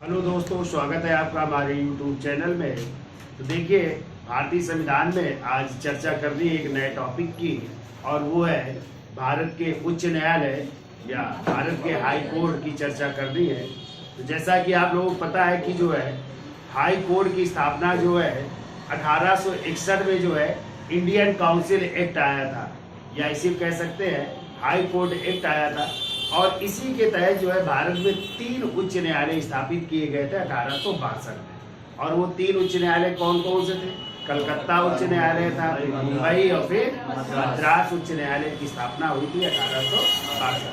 Hello दोस्तों, स्वागत है आपका हमारे YouTube चैनल में। तो देखिए, भारतीय संविधान में आज चर्चा करनी है एक नए टॉपिक की, और वो है भारत के उच्च न्यायालय या भारत के हाई कोर्ट की चर्चा करनी है। तो जैसा कि आप लोगों को पता है कि जो है हाई कोर्ट की स्थापना जो है 1861 में जो है इंडियन काउंसिल एक्ट आया था, या इसी कह सकते हैं हाई कोर्ट एक्ट आया था, और इसी के तहत जो है भारत में 3 उच्च न्यायालय स्थापित किए गए थे 1862 में। और वो 3 उच्च न्यायालय कौन कौन से थे? कलकत्ता उच्च न्यायालय था, मुंबई और फिर मद्रास उच्च न्यायालय की स्थापना हुई थी 1862।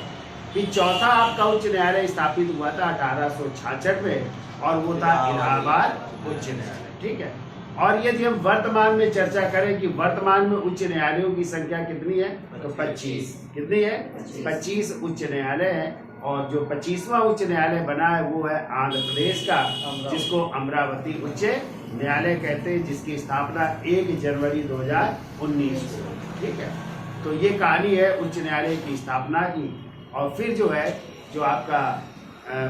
फिर चौथा आपका उच्च न्यायालय स्थापित हुआ था 1866 में, और वो था इलाहाबाद उच्च न्यायालय। ठीक है। और यदि हम वर्तमान में चर्चा करें कि वर्तमान में उच्च न्यायालयों की संख्या कितनी है, तो 25। कितनी है? 25 उच्च न्यायालय है। और जो 25वां उच्च न्यायालय बना है वो है आंध्र प्रदेश का, जिसको अमरावती उच्च न्यायालय कहते हैं, जिसकी स्थापना 1 जनवरी 2019 को। ठीक है। तो ये कहानी है उच्च न्यायालय की स्थापना की। और फिर जो है जो आपका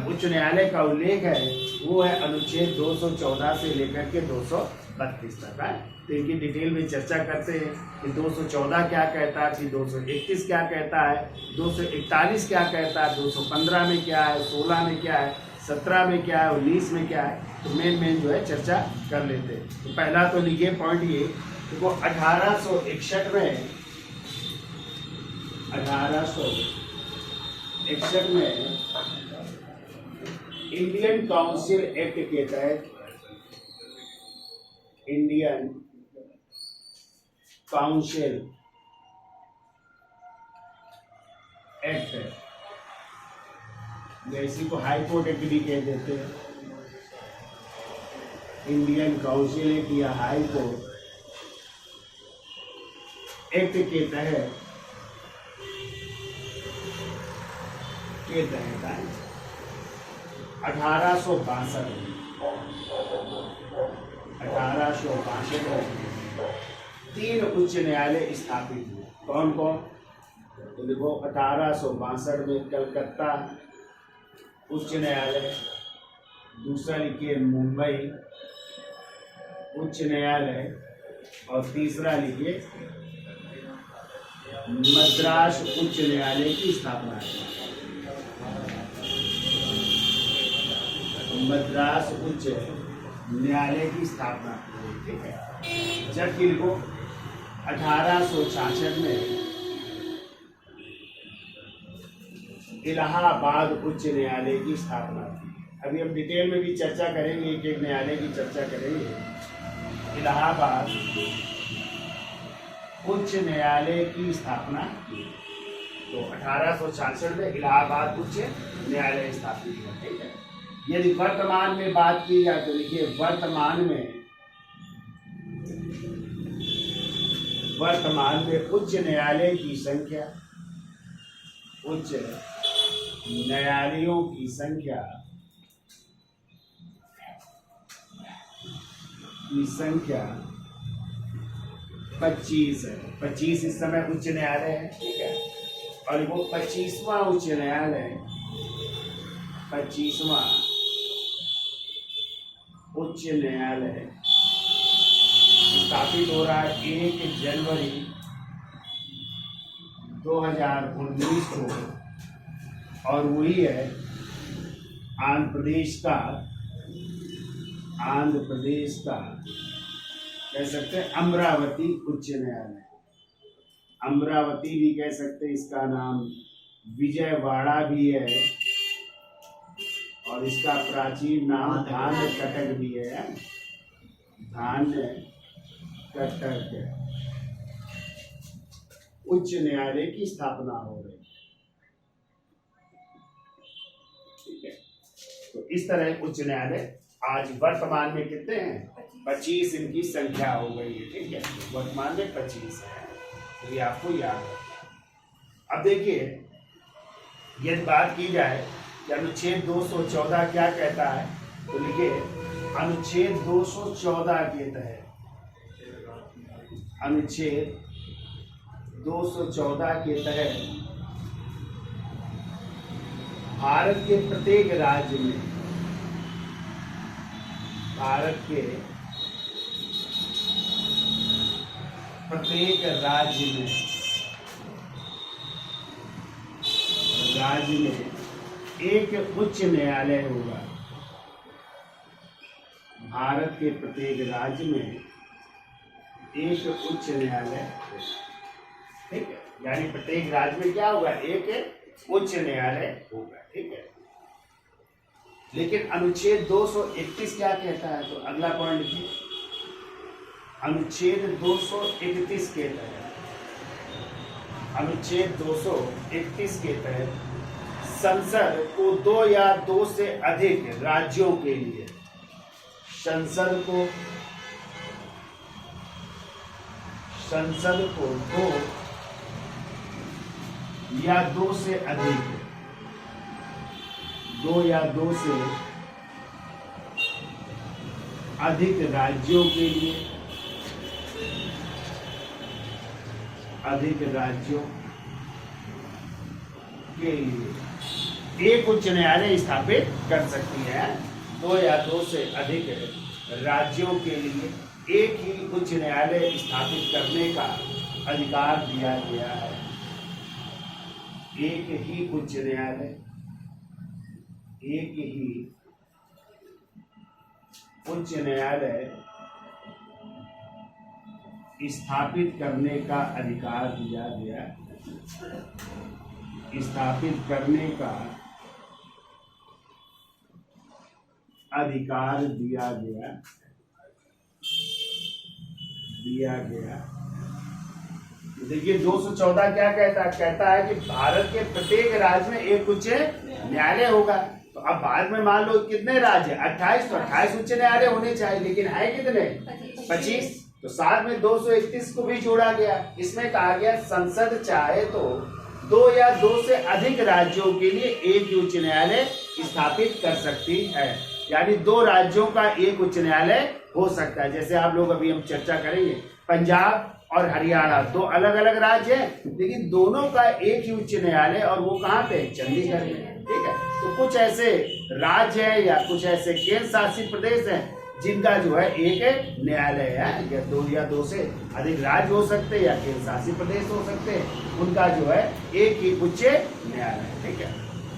उच्च न्यायालय का उल्लेख है वो है अनुच्छेद 214 से लेकर के 232 तक है। तो इनकी डिटेल में चर्चा करते हैं कि 214 क्या कहता है, फिर 231 क्या कहता है, 241 क्या कहता है, 215 में क्या है, 16 में क्या है, 17 में क्या है, 19 में क्या है। तो मेन जो है चर्चा कर लेते हैं। तो पहला तो लिखिए पॉइंट ये, देखो 1861 में इंडियन काउंसिल एक्ट के तहत इंडियन काउंसिल एक्ट है, इसी को हाई कोर्ट एक्ट भी कह देते हैं। इंडियन काउंसिल एक्ट या हाई कोर्ट एक्ट के तहत 1862 में 3 उच्च न्यायालय स्थापित हुए। कौन कौन? तो देखो 1862 में कलकत्ता उच्च न्यायालय, दूसरा लिखिए मुंबई उच्च न्यायालय, और तीसरा लिखिए मद्रास उच्च न्यायालय की स्थापना है। मद्रास उच्च न्यायालय की स्थापना। ठीक है। जबकि देखो 1866 में इलाहाबाद उच्च न्यायालय की स्थापना थी। अभी हम डिटेल में भी चर्चा करेंगे, एक एक न्यायालय की चर्चा करेंगे। इलाहाबाद उच्च न्यायालय की स्थापना की। तो 1866 में इलाहाबाद उच्च न्यायालय स्थापित हुआ। ठीक है। यदि वर्तमान में बात की जाए तो देखिए वर्तमान में उच्च न्यायालय की संख्या, उच्च न्यायालयों की संख्या 25 है। 25 इस समय उच्च न्यायालय है। ठीक है। और वो 25वां उच्च न्यायालय, 25वां उच्च न्यायालय स्थापित हो रहा है 1 जनवरी 2019 को, और वही है आंध्र प्रदेश का कह सकते हैं अमरावती उच्च न्यायालय। अमरावती भी कह सकते हैं, इसका नाम विजयवाड़ा भी है, और इसका प्राचीन नाम धान्य कटक भी है। धान्य कटक उच्च न्यायालय की स्थापना हो रही है। ठीक है। तो इस तरह उच्च न्यायालय आज वर्तमान में कितने हैं? 25 इनकी संख्या हो गई है। ठीक है। वर्तमान में 25 है, तो ये आपको याद है। अब देखिए, यदि बात की जाए कि अनुच्छेद 214 क्या कहता है, तो लिखिए अनुच्छेद 214 के तहत, अनुच्छेद 214 के तहत भारत के प्रत्येक राज्य में भारत के प्रत्येक राज्य में एक उच्च न्यायालय होगा। भारत के प्रत्येक राज्य में एक उच्च न्यायालय, ठीक है, यानी प्रत्येक राज्य में क्या होगा, एक उच्च न्यायालय होगा, ठीक है। लेकिन अनुच्छेद 231 क्या कहता है, तो अगला पॉइंट लिखिए। अनुच्छेद 231 के तहत, अनुच्छेद 231 के तहत संसद को 2 या 2 से अधिक राज्यों के लिए, संसद को 2 या 2 से अधिक, 2 या 2 से अधिक राज्यों के लिए, अधिक राज्यों के लिए एक उच्च न्यायालय स्थापित कर सकती है। 2 या 2 से अधिक राज्यों के लिए एक ही उच्च न्यायालय स्थापित करने का अधिकार दिया गया है। एक ही उच्च न्यायालय, एक ही उच्च न्यायालय स्थापित करने का अधिकार दिया गया, स्थापित करने का अधिकार दिया गया। देखिए 214 क्या कहता है, कहता है कि भारत के प्रत्येक राज्य में एक उच्च न्यायालय होगा। तो अब भारत में मान लो कितने राज्य, 28, तो 28 उच्च न्यायालय होने चाहिए, लेकिन है कितने, 25। तो साथ में 231 को भी जोड़ा गया। इसमें कहा गया संसद चाहे तो 2 या 2 से अधिक राज्यों के लिए एक ही उच्च न्यायालय स्थापित कर सकती है। यानी 2 राज्यों का एक उच्च न्यायालय हो सकता है। जैसे आप लोग अभी हम चर्चा करेंगे, पंजाब और हरियाणा 2 अलग अलग राज्य हैं, लेकिन दोनों का एक ही उच्च न्यायालय, और वो कहाँ पे, चंडीगढ़ में, ठीक है। तो कुछ ऐसे राज्य हैं या कुछ ऐसे केंद्र शासित प्रदेश हैं जिनका जो है एक न्यायालय है, या 2 से अधिक राज्य हो सकते हैं या केंद्र शासित प्रदेश हो सकते हैं, उनका जो है एक ही उच्च न्यायालय, ठीक है।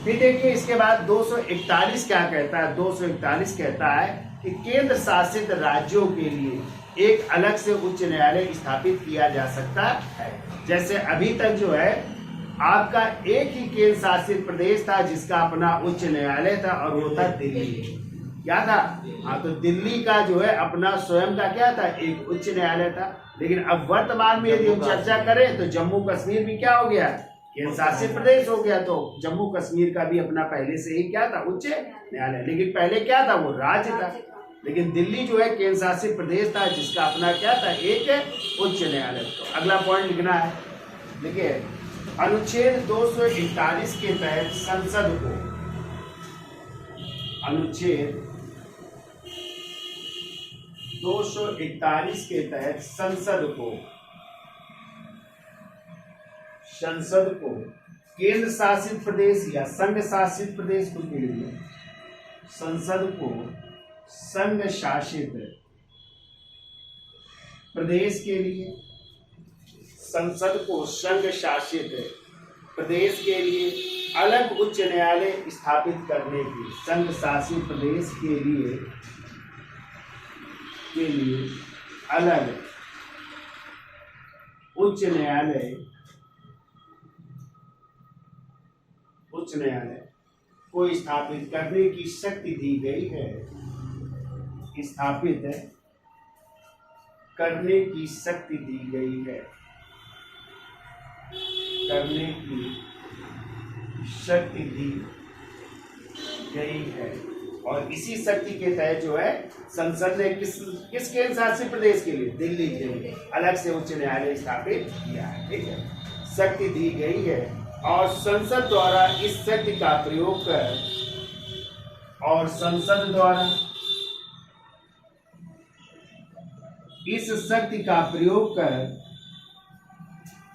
फिर देखिए इसके बाद 241 क्या कहता है, 241 कहता है कि केंद्र शासित राज्यों के लिए एक अलग से उच्च न्यायालय स्थापित किया जा सकता है। जैसे अभी तक जो है आपका एक ही केंद्र शासित प्रदेश था जिसका अपना उच्च न्यायालय था, और वो था दिल्ली। क्या था, हाँ, तो दिल्ली का जो है अपना स्वयं का क्या था, एक उच्च न्यायालय था। लेकिन अब वर्तमान में यदि हम चर्चा करें तो जम्मू कश्मीर भी क्या हो गया, केंद्र शासित प्रदेश हो गया। तो जम्मू कश्मीर का भी अपना पहले से ही क्या था, उच्च न्यायालय। लेकिन पहले क्या था, वो राज्य था। लेकिन दिल्ली जो है केंद्र शासित प्रदेश था जिसका अपना क्या था, एक उच्च न्यायालय। तो अगला पॉइंट लिखना है, देखिए अनुच्छेद 241 के तहत संसद को, अनुच्छेद 241 के तहत संसद को केंद्र शासित प्रदेश या संघ शासित प्रदेश, कुछ भी नहीं, संसद को संघ शासित प्रदेश के लिए, संसद को संघ शासित प्रदेश के लिए अलग उच्च न्यायालय स्थापित करने की, संघ शासित प्रदेश के लिए अलग उच्च न्यायालय को स्थापित करने की शक्ति दी गई है, स्थापित करने की शक्ति दी गई है, करने की शक्ति दी गई है। और इसी शक्ति के तहत जो है संसद ने किस केंद्र शासित प्रदेश के लिए, दिल्ली के लिए अलग से उच्च न्यायालय स्थापित किया है, ठीक है। शक्ति दी गई है और संसद द्वारा इस शक्ति का प्रयोग कर, और संसद द्वारा इस शक्ति का प्रयोग कर,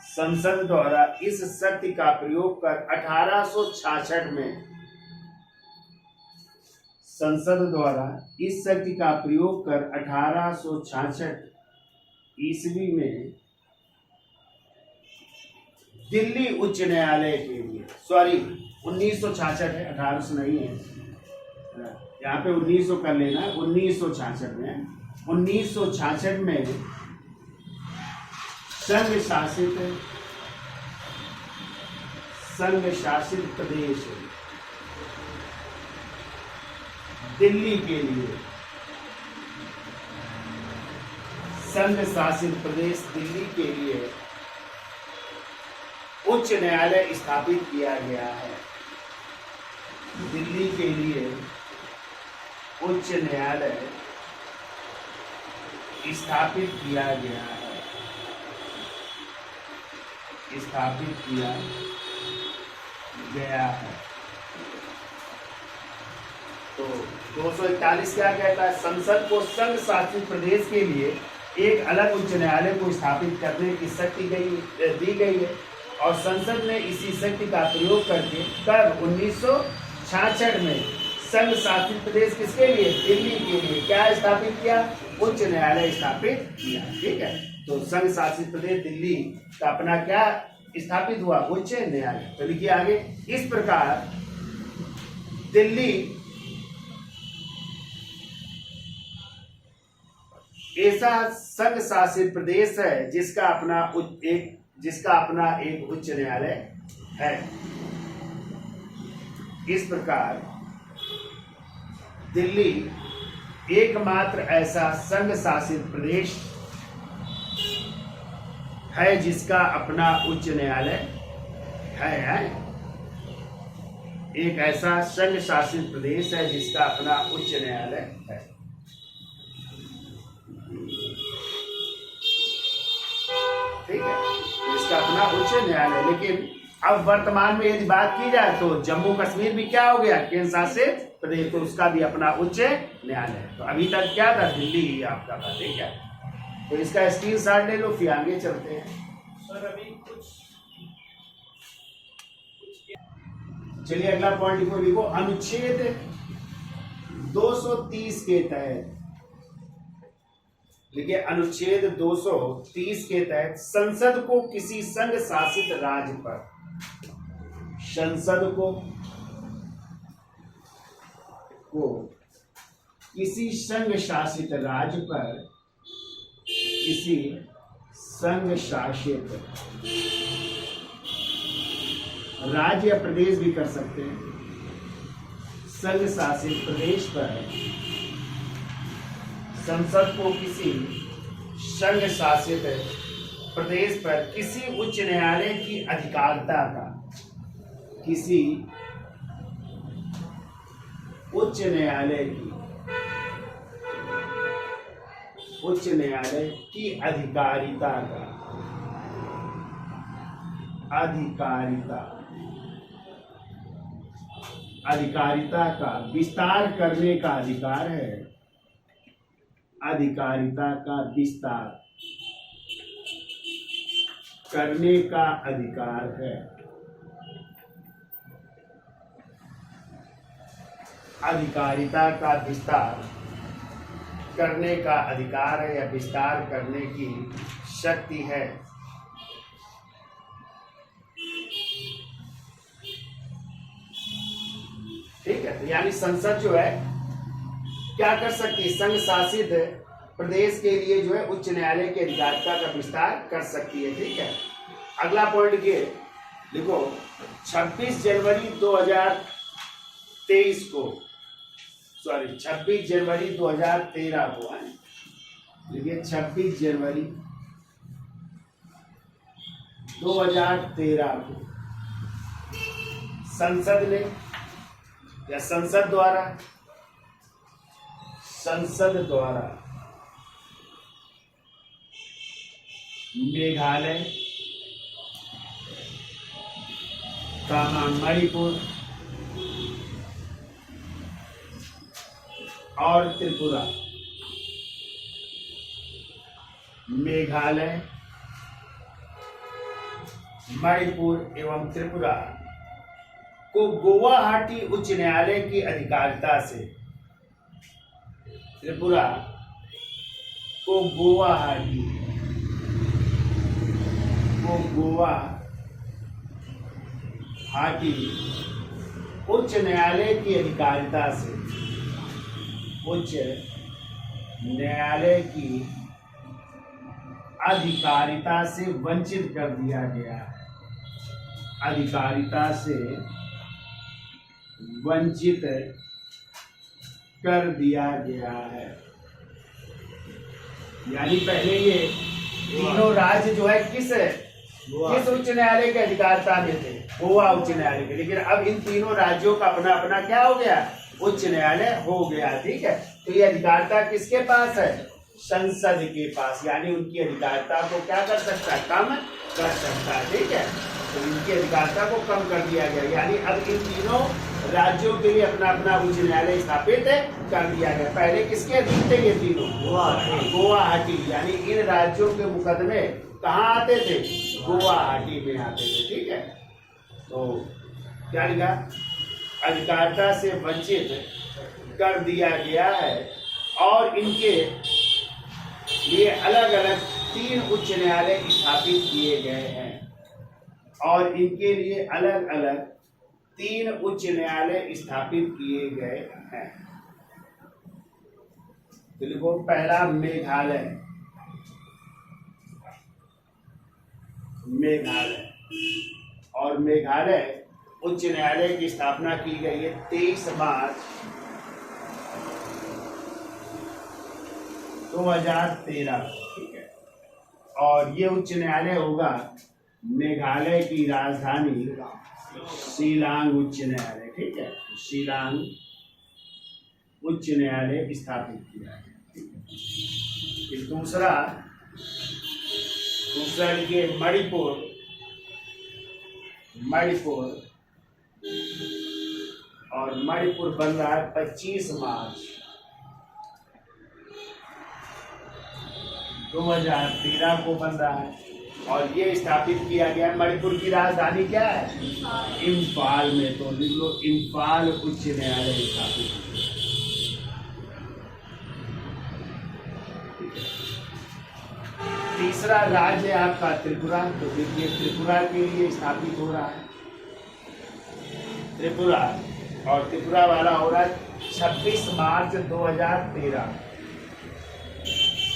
संसद द्वारा इस शक्ति का प्रयोग कर 1866 में संसद द्वारा इस शक्ति का प्रयोग कर 1866 ईस्वी में दिल्ली उच्च न्यायालय के लिए, सॉरी 1966 है, 1800 नहीं है, यहाँ पे 1900 कर लेना, 1966 में संघ शासित प्रदेश दिल्ली के लिए, संघ शासित प्रदेश दिल्ली के लिए उच्च न्यायालय स्थापित किया गया है। दिल्ली के लिए उच्च न्यायालय स्थापित किया गया है, स्थापित किया गया है। तो 241 क्या कहता है? संसद को संघ शासित प्रदेश के लिए एक अलग उच्च न्यायालय को स्थापित करने की शक्ति दी गई है और संसद ने इसी शक्ति का प्रयोग करके कब 1966 में संघ शासित प्रदेश किसके लिए? दिल्ली के लिए क्या स्थापित किया? उच्च न्यायालय स्थापित किया। ठीक है, तो संघ शासित प्रदेश दिल्ली का अपना क्या स्थापित हुआ? उच्च न्यायालय। तो लिखिए आगे, इस प्रकार दिल्ली ऐसा संघ शासित प्रदेश है जिसका अपना एक उच्च न्यायालय है। इस प्रकार दिल्ली एकमात्र ऐसा संघ शासित प्रदेश है जिसका अपना उच्च न्यायालय है। एक ऐसा संघ शासित प्रदेश है जिसका अपना उच्च न्यायालय है। ठीक है, इसका अपना उच्च न्यायालय। लेकिन अब वर्तमान में यदि बात की जाए तो जम्मू कश्मीर भी क्या हो गया? केंद्र शासित प्रदेश, तो उसका भी अपना उच्च न्यायालय। तो अभी तक क्या था? दिल्ली ही आपका था। ठीक है, तो इसका स्क्रीनशॉट ले लो, फिर आगे चलते हैं। सर अभी कुछ चलिए अगला पॉइंट लिखो। अनुच्छेद 230 के तहत लिखिए, अनुच्छेद 230 के तहत संसद को किसी संघ शासित राज्य पर, संसद को किसी संघ शासित राज्य पर, किसी संघ शासित राज्य या प्रदेश भी कर सकते हैं, संघ शासित प्रदेश पर संसद को किसी संघ शासित प्रदेश पर किसी उच्च न्यायालय की अधिकारिता का, किसी उच्च न्यायालय की अधिकारिता का, अधिकारिता का विस्तार करने का अधिकार है। अधिकारिता का विस्तार करने का अधिकार है। अधिकारिता का विस्तार करने का अधिकार है या विस्तार करने की शक्ति है। ठीक है, तो यानी संसद जो है क्या कर सकती है? संघ शासित प्रदेश के लिए जो है उच्च न्यायालय की अधिकारिता का विस्तार कर सकती है। ठीक है, अगला पॉइंट ये लिखो, 26 जनवरी 2023 को, सॉरी 26 जनवरी 2013 को, लिखिए 26 जनवरी 2013 को संसद ने या संसद द्वारा मेघालय, मणिपुर और त्रिपुरा, मेघालय, मणिपुर एवं त्रिपुरा को गुवाहाटी उच्च न्यायालय की अधिकारिता से त्रिपुरा को गुवाहाटी उच्च न्यायालय की अधिकारिता से उच्च न्यायालय की अधिकारिता से वंचित कर दिया गया है। अधिकारिता से वंचित कर दिया गया है। यानी पहले ये तीनों राज्य जो है किस उच्च न्यायालय के अधिकारिता में थे? गोवा उच्च न्यायालय के। लेकिन अब इन तीनों राज्यों का अपना अपना क्या हो गया? उच्च न्यायालय हो गया। ठीक है, तो ये अधिकारिता किसके पास है? संसद के पास। यानी उनकी अधिकारिता को क्या कर सकता है? कम कर सकता है। ठीक है, तो इनकी अधिकारिता को कम कर दिया गया। यानी अब इन तीनों राज्यों के लिए अपना अपना उच्च न्यायालय स्थापित कर दिया गया। पहले किसके अधीन थे ये तीनों? गुवाहाटी। यानी इन राज्यों के मुकदमे कहाँ आते थे? गुवाहाटी में आते थे। ठीक है, तो क्या लिखा? अधिकारिता से वंचित कर दिया गया है और इनके लिए अलग अलग 3 उच्च न्यायालय स्थापित किए गए हैं। और इनके लिए अलग अलग 3 उच्च न्यायालय स्थापित किए गए हैं। तो लिखो, पहला मेघालय। और मेघालय उच्च न्यायालय की स्थापना की गई है 23 मार्च 2013। ठीक है, और ये उच्च न्यायालय होगा मेघालय की राजधानी शिलांग उच्च न्यायालय। ठीक है, शिलांग उच्च न्यायालय स्थापित किया है। फिर दूसरा लिखिए मणिपुर और मणिपुर बन रहा है 25 मार्च 2013 को बन रहा है। और ये स्थापित किया गया है। मणिपुर की राजधानी क्या है? इम्फाल में। तो लिख लो, इम्फाल उच्च न्यायालय स्थापित। तीसरा राज्य है आपका त्रिपुरा। तो देखिए, त्रिपुरा के लिए स्थापित हो रहा है त्रिपुरा, और त्रिपुरा वाला हो रहा है 26 मार्च 2013।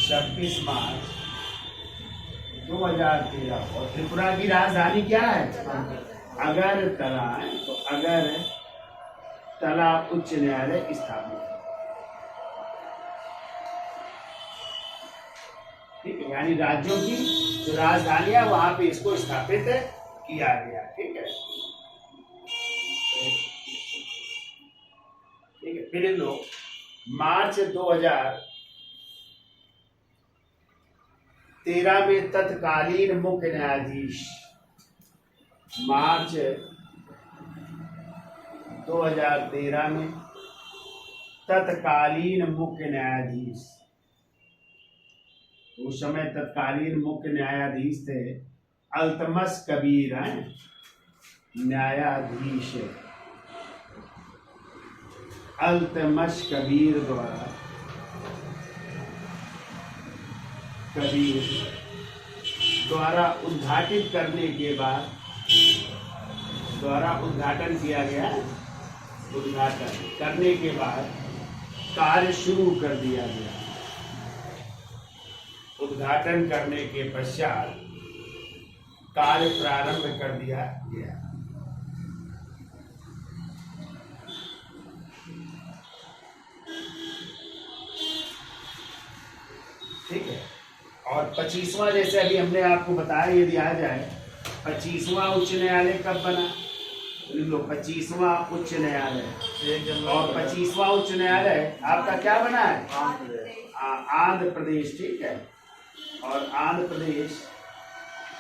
26 मार्च 2013। और त्रिपुरा की राजधानी क्या है? अगरतला है। तो अगरतला उच्च न्यायालय स्थापित। ठीक है, यानी राज्यों की जो राजधानियां वहां पे इसको स्थापित किया गया। ठीक है, फिर लोग मार्च 2013 में तत्कालीन मुख्य न्यायाधीश, मार्च 2013 में तत्कालीन मुख्य न्यायाधीश, उस समय तत्कालीन मुख्य न्यायाधीश थे अल्तमश कबीर हैं न्यायाधीश। अल्तमश कबीर द्वारा उद्घाटित करने के बाद उद्घाटन किया गया। उद्घाटन करने के बाद कार्य शुरू कर दिया गया। उद्घाटन करने के पश्चात कार्य प्रारंभ कर दिया गया। ठीक है, और 25वां, जैसे अभी हमने आपको बताया, यदि आ जाए 25वां उच्च न्यायालय कब बना? लो, 25वां उच्च न्यायालय। और 25वां उच्च न्यायालय आपका क्या बना है? आंध्र प्रदेश। ठीक है, और आंध्र प्रदेश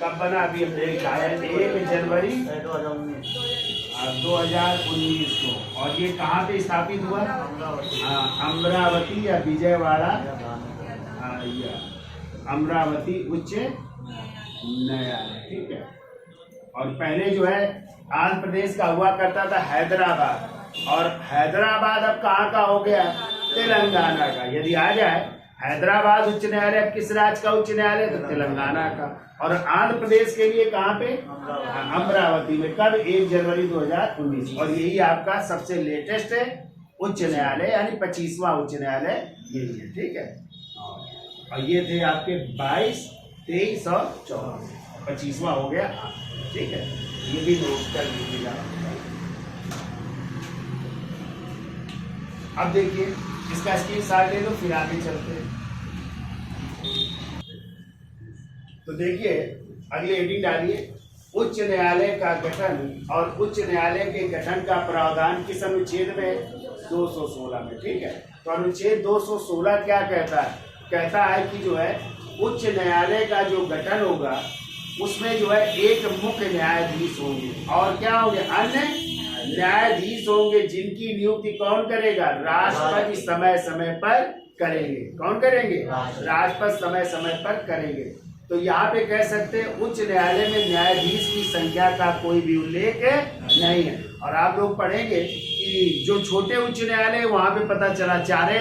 कब बना? अभी हमने देखा है 1 जनवरी 2019 को। और ये कहाँ पे स्थापित हुआ? अमरावती या विजयवाड़ा, अमरावती उच्च न्यायालय। ठीक है, और पहले जो है आंध्र प्रदेश का हुआ करता था हैदराबाद, और हैदराबाद अब कहाँ का हो गया? तेलंगाना का। यदि आ जाए हैदराबाद उच्च न्यायालय किस राज्य का उच्च न्यायालय? तो तेलंगाना का। और आंध्र प्रदेश के लिए कहाँ पे? अमरावती में। कब? 1 जनवरी 2019। और यही आपका सबसे लेटेस्ट है उच्च न्यायालय, यानी 25वां उच्च न्यायालय यही है। ठीक है, और ये थे आपके 22, 23 और 24। 25वां हो गया। ठीक है, ये भी नोट कर लीजिएगा। अब देखिए इसका स्क्रीनशॉट ले लो, फिर आगे चलते हैं। तो देखिए अगले हेडिंग डालिए, उच्च न्यायालय का गठन और उच्च न्यायालय के गठन का प्रावधान किस अनुच्छेद में? 216 में। ठीक है, तो अनुच्छेद 216 क्या कहता है? कहता है कि जो है उच्च न्यायालय का जो गठन होगा उसमें जो है एक मुख्य न्यायाधीश होंगे, और क्या होंगे? अन्य न्यायाधीश होंगे, जिनकी नियुक्ति कौन करेगा? राष्ट्रपति समय समय पर करेंगे। कौन करेंगे? राष्ट्रपति समय समय पर करेंगे। तो यहाँ पे कह सकते हैं उच्च न्यायालय में न्यायाधीश की संख्या का कोई भी उल्लेख नहीं है। और आप लोग पढ़ेंगे कि जो छोटे उच्च न्यायालय वहां पे पता चला 4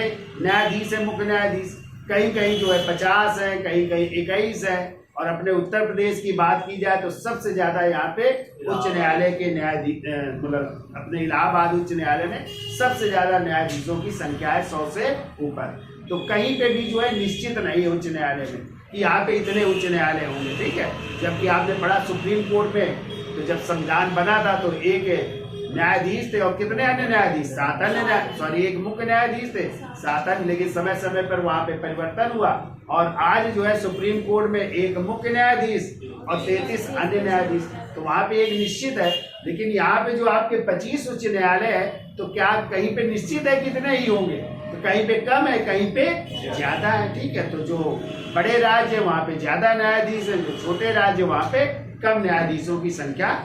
न्यायाधीश है, मुख्य न्यायाधीश। कहीं कहीं जो है 50 है, कहीं कहीं 21 है। और अपने उत्तर प्रदेश की बात की जाए तो सबसे ज्यादा यहाँ पे उच्च न्यायालय के न्यायाधीश, मतलब अपने इलाहाबाद उच्च न्यायालय में सबसे ज्यादा न्यायाधीशों की संख्या है 100 से ऊपर। तो कहीं पे भी जो है निश्चित नहीं है उच्च न्यायालय में कि यहाँ पे इतने उच्च न्यायालय होंगे। ठीक है, जबकि आपने पढ़ा सुप्रीम कोर्ट में, तो जब संविधान बना था तो एक न्यायाधीश थे और कितने अन्य न्यायाधीश? 7 अन्य एक मुख्य न्यायाधीश थे, 7 अन्य। लेकिन समय समय पर वहां पे परिवर्तन हुआ, और आज जो है सुप्रीम कोर्ट में एक मुख्य न्यायाधीश और 33 अन्य न्यायाधीश। तो वहां पे एक निश्चित है। लेकिन यहाँ पे जो आपके 25 उच्च न्यायालय है, तो क्या कहीं पे निश्चित है कितने ही होंगे? तो कहीं पे कम है, कहीं पे ज्यादा है। ठीक है, तो जो बड़े राज्य है वहां पे ज्यादा न्यायाधीश है, जो छोटे राज्य वहां पे कम न्यायाधीशों की संख्या है।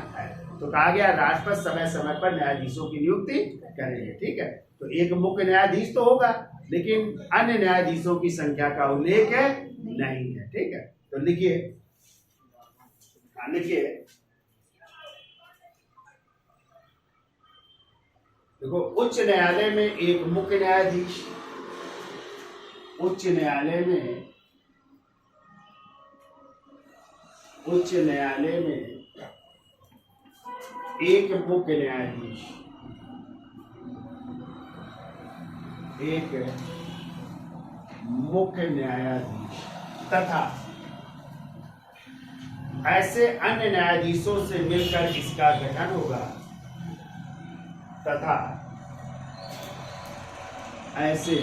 तो कहा गया राष्ट्रपति समय समय पर न्यायाधीशों की नियुक्ति करेंगे। ठीक है, तो एक मुख्य न्यायाधीश तो होगा, लेकिन अन्य न्यायाधीशों की संख्या का उल्लेख है नहीं है। ठीक है, तो लिखिए, देखो उच्च न्यायालय में एक मुख्य न्यायाधीश, उच्च न्यायालय में एक मुख्य न्यायाधीश, तथा ऐसे अन्य न्यायाधीशों से मिलकर इसका गठन होगा, तथा ऐसे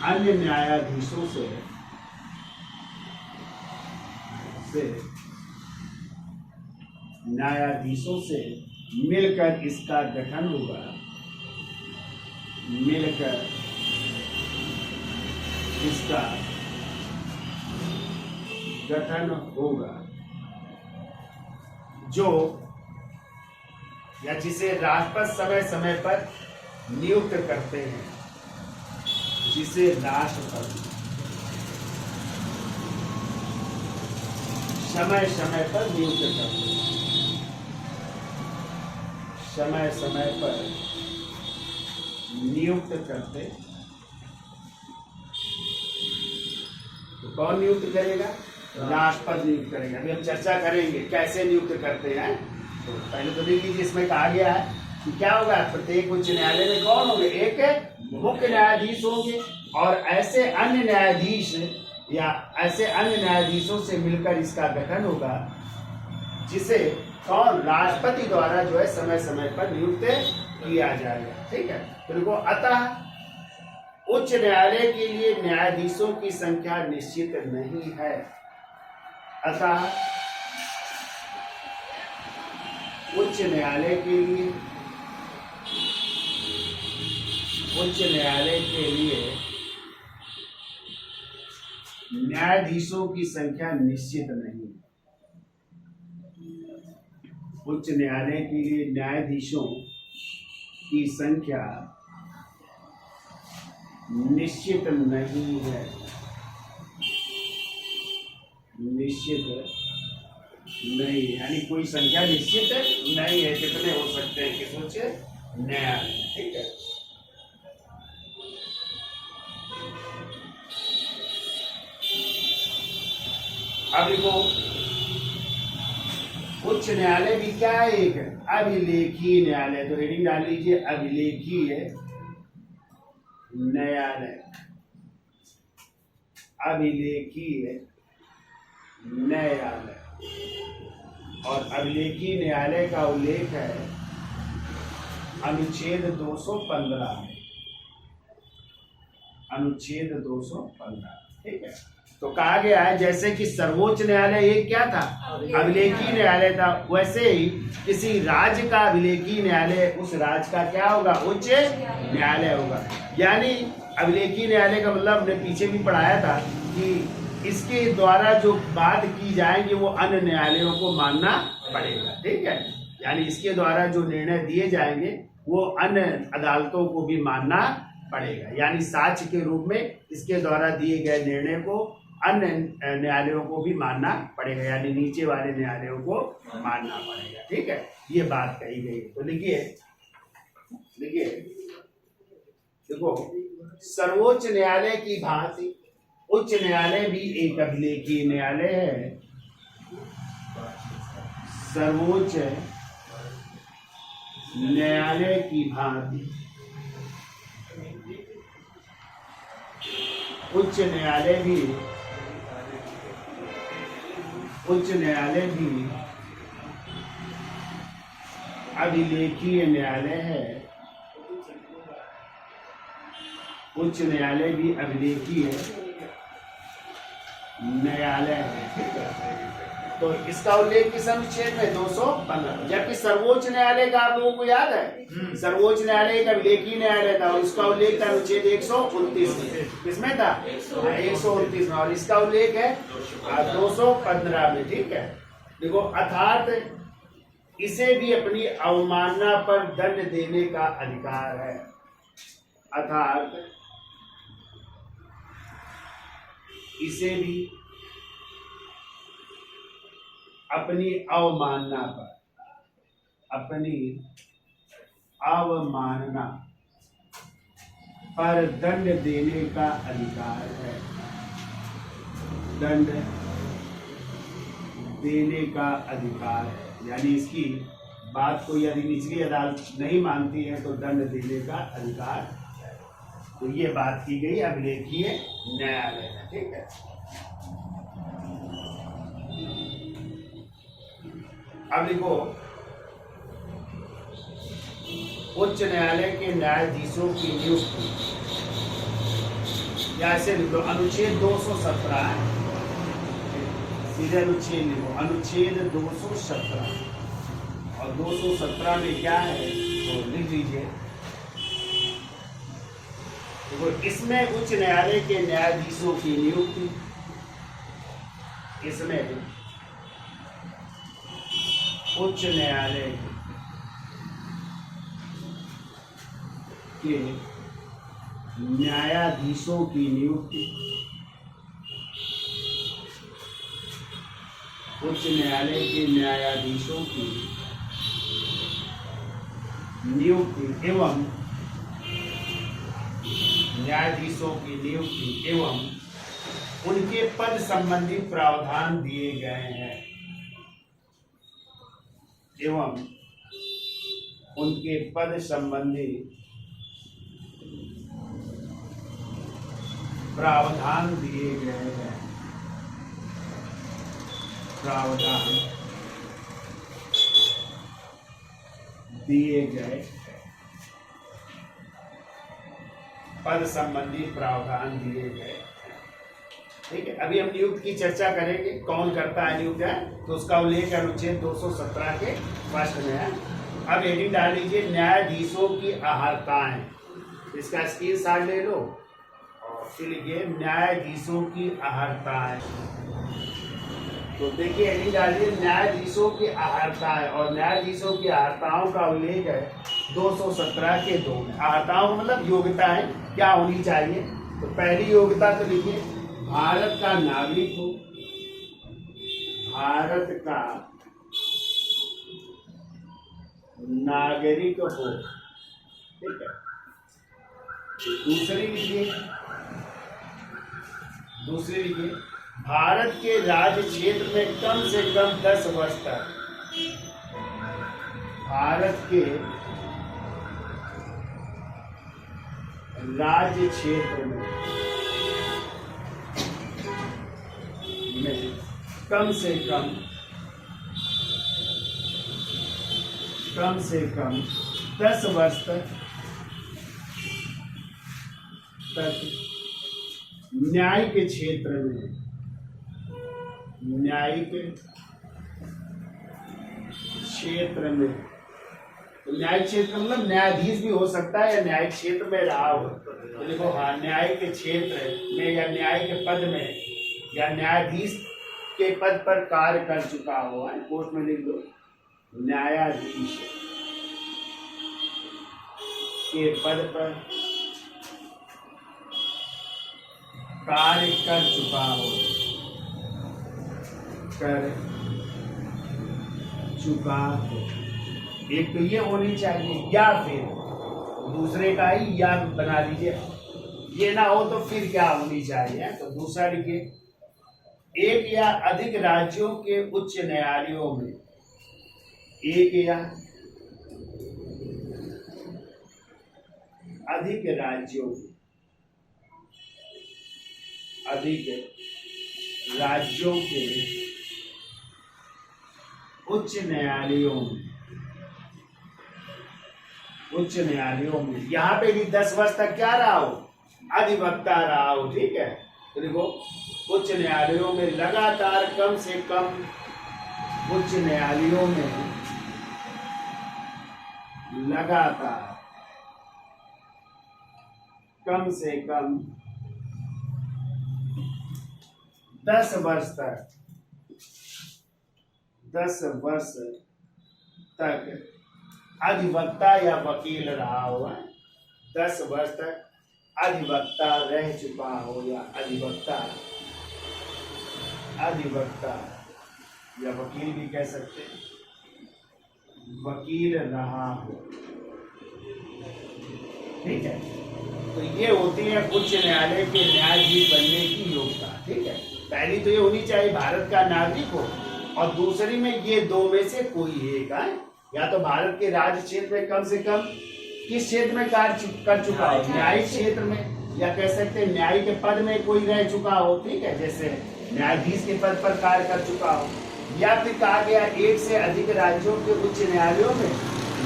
अन्य न्यायाधीशों से मिलकर इसका गठन होगा, जो या जिसे राष्ट्रपति समय समय पर नियुक्त करते हैं, जिसे राष्ट्रपति समय समय पर नियुक्त करते हैं, समय समय पर नियुक्त करते। तो कौन नियुक्त करेगा? राष्ट्रपति नियुक्त करेगा। अभी हम चर्चा करेंगे कैसे नियुक्त करते हैं। तो पहले तो देख लीजिए, इसमें कहा गया है कि क्या होगा? प्रत्येक उच्च न्यायालय में कौन होंगे? एक मुख्य न्यायाधीश होंगे, और ऐसे अन्य न्यायाधीश या ऐसे अन्य न्यायाधीशों से मिलकर इसका गठन होगा, जिसे कौन? राष्ट्रपति द्वारा जो है समय समय पर नियुक्त किया जाएगा। ठीक है, तो देखो, अतः उच्च न्यायालय के लिए न्यायाधीशों की संख्या निश्चित नहीं है। अतः उच्च न्यायालय के लिए न्यायाधीशों की संख्या निश्चित नहीं है। उच्च न्यायालय के लिए न्यायाधीशों की संख्या निश्चित नहीं है। नहीं, यानी कोई संख्या निश्चित नहीं है, कितने हो सकते हैं किस उच्च न्यायालय। ठीक है, अब देखो उच्च न्यायालय भी क्या है, एक अभिलेखीय न्यायालय। तो हेडिंग डाल लीजिए अभिलेखीय न्यायालय। अभिलेखीय न्यायालय, और अभिलेखीय न्यायालय का उल्लेख है अनुच्छेद 215 में। अनुच्छेद 215। ठीक है, तो कहा गया है जैसे कि सर्वोच्च न्यायालय एक क्या था, अभिलेखीय न्यायालय था, वैसे ही किसी राज्य का अभिलेखीय न्यायालय उस राज्य का क्या होगा, उच्च न्यायालय होगा। यानी अभिलेखीय न्यायालय का मतलब हमने पीछे भी पढ़ाया था कि इसके द्वारा जो बात की जाएगी वो अन्य न्यायालयों को मानना पड़ेगा। ठीक है, यानी इसके द्वारा जो निर्णय दिए जाएंगे वो अन्य अदालतों को भी मानना पड़ेगा। यानी साक्ष्य के रूप में इसके द्वारा दिए गए निर्णय को अन्य न्यायालयों को भी मानना पड़ेगा, यानी नीचे वाले न्यायालयों को मानना पड़ेगा। ठीक है, ये बात कही गई। तो लिखिए देखो, सर्वोच्च न्यायालय की भांति उच्च न्यायालय भी एक अभिलेखीय न्यायालय है। सर्वोच्च न्यायालय की भांति उच्च न्यायालय भी अभिलेखीय न्यायालय है। उच्च न्यायालय भी अभिलेखीय न्यायालय है। ठीक है, तो इसका उल्लेख किस अनुच्छेद में, 215। जबकि सर्वोच्च न्यायालय का आप लोगों को याद है, सर्वोच्च न्यायालय का अभिलेखीय न्यायालय था और उसका उल्लेख था अनुच्छेद 129 में। किसमें था, 129 में, और इसका उल्लेख है 215 में। ठीक है, देखो, अर्थात इसे भी अपनी अवमानना पर दंड देने का अधिकार है। अर्थात इसे भी अपनी अवमानना पर दंड देने का अधिकार है। दंड देने का अधिकार है, यानी इसकी बात को यदि निचली अदालत नहीं मानती है तो दंड देने का अधिकार है। तो ये बात की गई अभिलेखीय न्यायालय है। ठीक है, अब देखो, उच्च न्यायालय के न्यायाधीशों की नियुक्ति, या ऐसे लिख लो अनुच्छेद 217, सीधे अनुच्छेद लिखो, अनुच्छेद 217। और 217 में क्या है तो लिख लीजिए। देखो, इसमें उच्च न्यायालय के न्यायाधीशों की नियुक्ति, इसमें उच्च न्यायालय के न्यायाधीशों की नियुक्ति, उच्च न्यायालय के न्यायाधीशों की नियुक्ति एवं न्यायाधीशों की नियुक्ति एवं उनके पद संबंधी प्रावधान दिए गए हैं। एवं उनके पद संबंधी प्रावधान दिए गए हैं। प्रावधान दिए गए, पद संबंधी प्रावधान दिए गए। ठीक है, अभी हम नियुक्त की चर्चा करेंगे, कौन करता है नियुक्त है, तो उसका उल्लेख अनुच्छेद 217 के फर्स्ट में है। अब हेडिंग डाल लीजिए न्यायाधीशों की अहर्ताएं। इसका स्क्रीनशॉट ले लो और फिर लिखिए न्यायाधीशों की अहर्ताएं। तो देखिए हेडिंग डालिए न्यायाधीशों की अहर्ताएं, और न्यायाधीशों की अहर्ताओं का उल्लेख है 217 के 2 में। अहर्ताओं का मतलब योग्यता है, क्या होनी चाहिए। तो पहली योग्यता तो लिखिए भारत का नागरिक हो, भारत का नागरिक हो। ठीक है, दूसरी लिखिए, भारत के राज्य क्षेत्र में कम से कम 10 वर्ष तक, भारत के राज्य क्षेत्र में कम से कम 10 वर्ष तक न्यायिक क्षेत्र में, न्यायिक क्षेत्र में, तो न्यायिक क्षेत्र मतलब न्यायाधीश भी हो सकता है या न्यायिक क्षेत्र में रहा हो। तो देखो, हाँ, न्यायिक क्षेत्र में या न्यायिक पद में या न्यायाधीश के पद पर कार्य कर चुका हो, कोर्ट में लिख दो, न्यायाधीश के पद पर कार्य कर चुका हो, एक तो ये होनी चाहिए, या फिर दूसरे का ही या बना लीजिए, ये ना हो तो फिर क्या होनी चाहिए। तो दूसरा लिखिए, एक या अधिक राज्यों के उच्च न्यायालयों में, एक या अधिक राज्यों के उच्च न्यायालयों में यहाँ पे भी 10 वर्ष तक क्या रहा हो, अधिवक्ता रहा हो। ठीक है, तो देखो, उच्च न्यायालयों में लगातार कम से कम, उच्च न्यायालयों में लगातार कम से कम 10 वर्ष तक अधिवक्ता या वकील रहा हो, 10 वर्ष तक अधिवक्ता रह चुका हो या अधिवक्ता या वकील भी कह सकते हैं, वकील रहा हो। ठीक है, तो ये होती है उच्च न्यायालय के न्यायाधीश बनने की योग्यता। ठीक है, पहली तो ये होनी चाहिए भारत का नागरिक हो, और दूसरी में ये दो में से कोई एक है, या तो भारत के राज्य क्षेत्र में कम से कम किस क्षेत्र में कार्य कर चुका हो, न्यायिक क्षेत्र में, या कह सकते हैं न्यायिक के पद में कोई रह चुका हो। ठीक है, जैसे न्यायाधीश के पद पर कार्य कर चुका हो, या फिर कहा गया एक से अधिक राज्यों के उच्च न्यायालयों में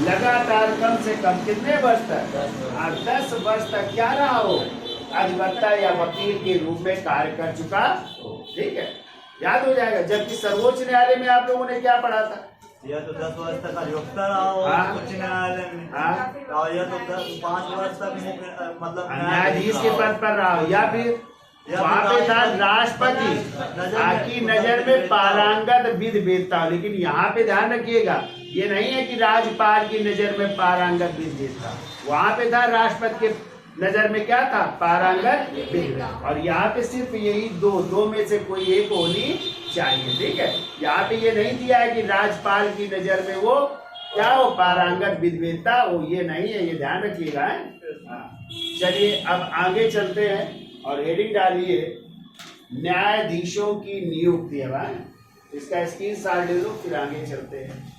लगातार कम से कम कितने वर्ष तक, 10 वर्ष तक क्या रहा हो, अधिवक्ता या वकील के रूप में कार्य कर चुका हो। ठीक है, याद हो जाएगा। जबकि सर्वोच्च न्यायालय में आप लोगों ने क्या पढ़ा था, या तो 10 वर्ष तक अधिवक्ता रहा हो उच्च न्यायालय में, और या तो 5 वर्ष तक मतलब न्यायाधीश के पद पर रहा हो, या फिर वहाँ पे था राष्ट्रपति की नजर में पारंगत विधि वेदता हो। लेकिन यहाँ पे ध्यान रखिएगा, ये नहीं है कि राज्यपाल की नजर में पारंगत विधि वेदता, वहाँ पे था राष्ट्रपति के नजर में क्या था, पारंगत विधि। और यहाँ पे सिर्फ यही दो में से कोई एक होनी चाहिए। ठीक है, यहाँ पे ये नहीं दिया है कि राज्यपाल की नजर में वो क्या हो, पारंगत विद्वता हो, ये नहीं है, ये ध्यान रखिएगा। चलिए अब आगे चलते हैं और हेडिंग डालिए न्यायाधीशों की नियुक्ति। अब इसका स्क्रीनशॉट ले लो, फिर आगे चलते हैं।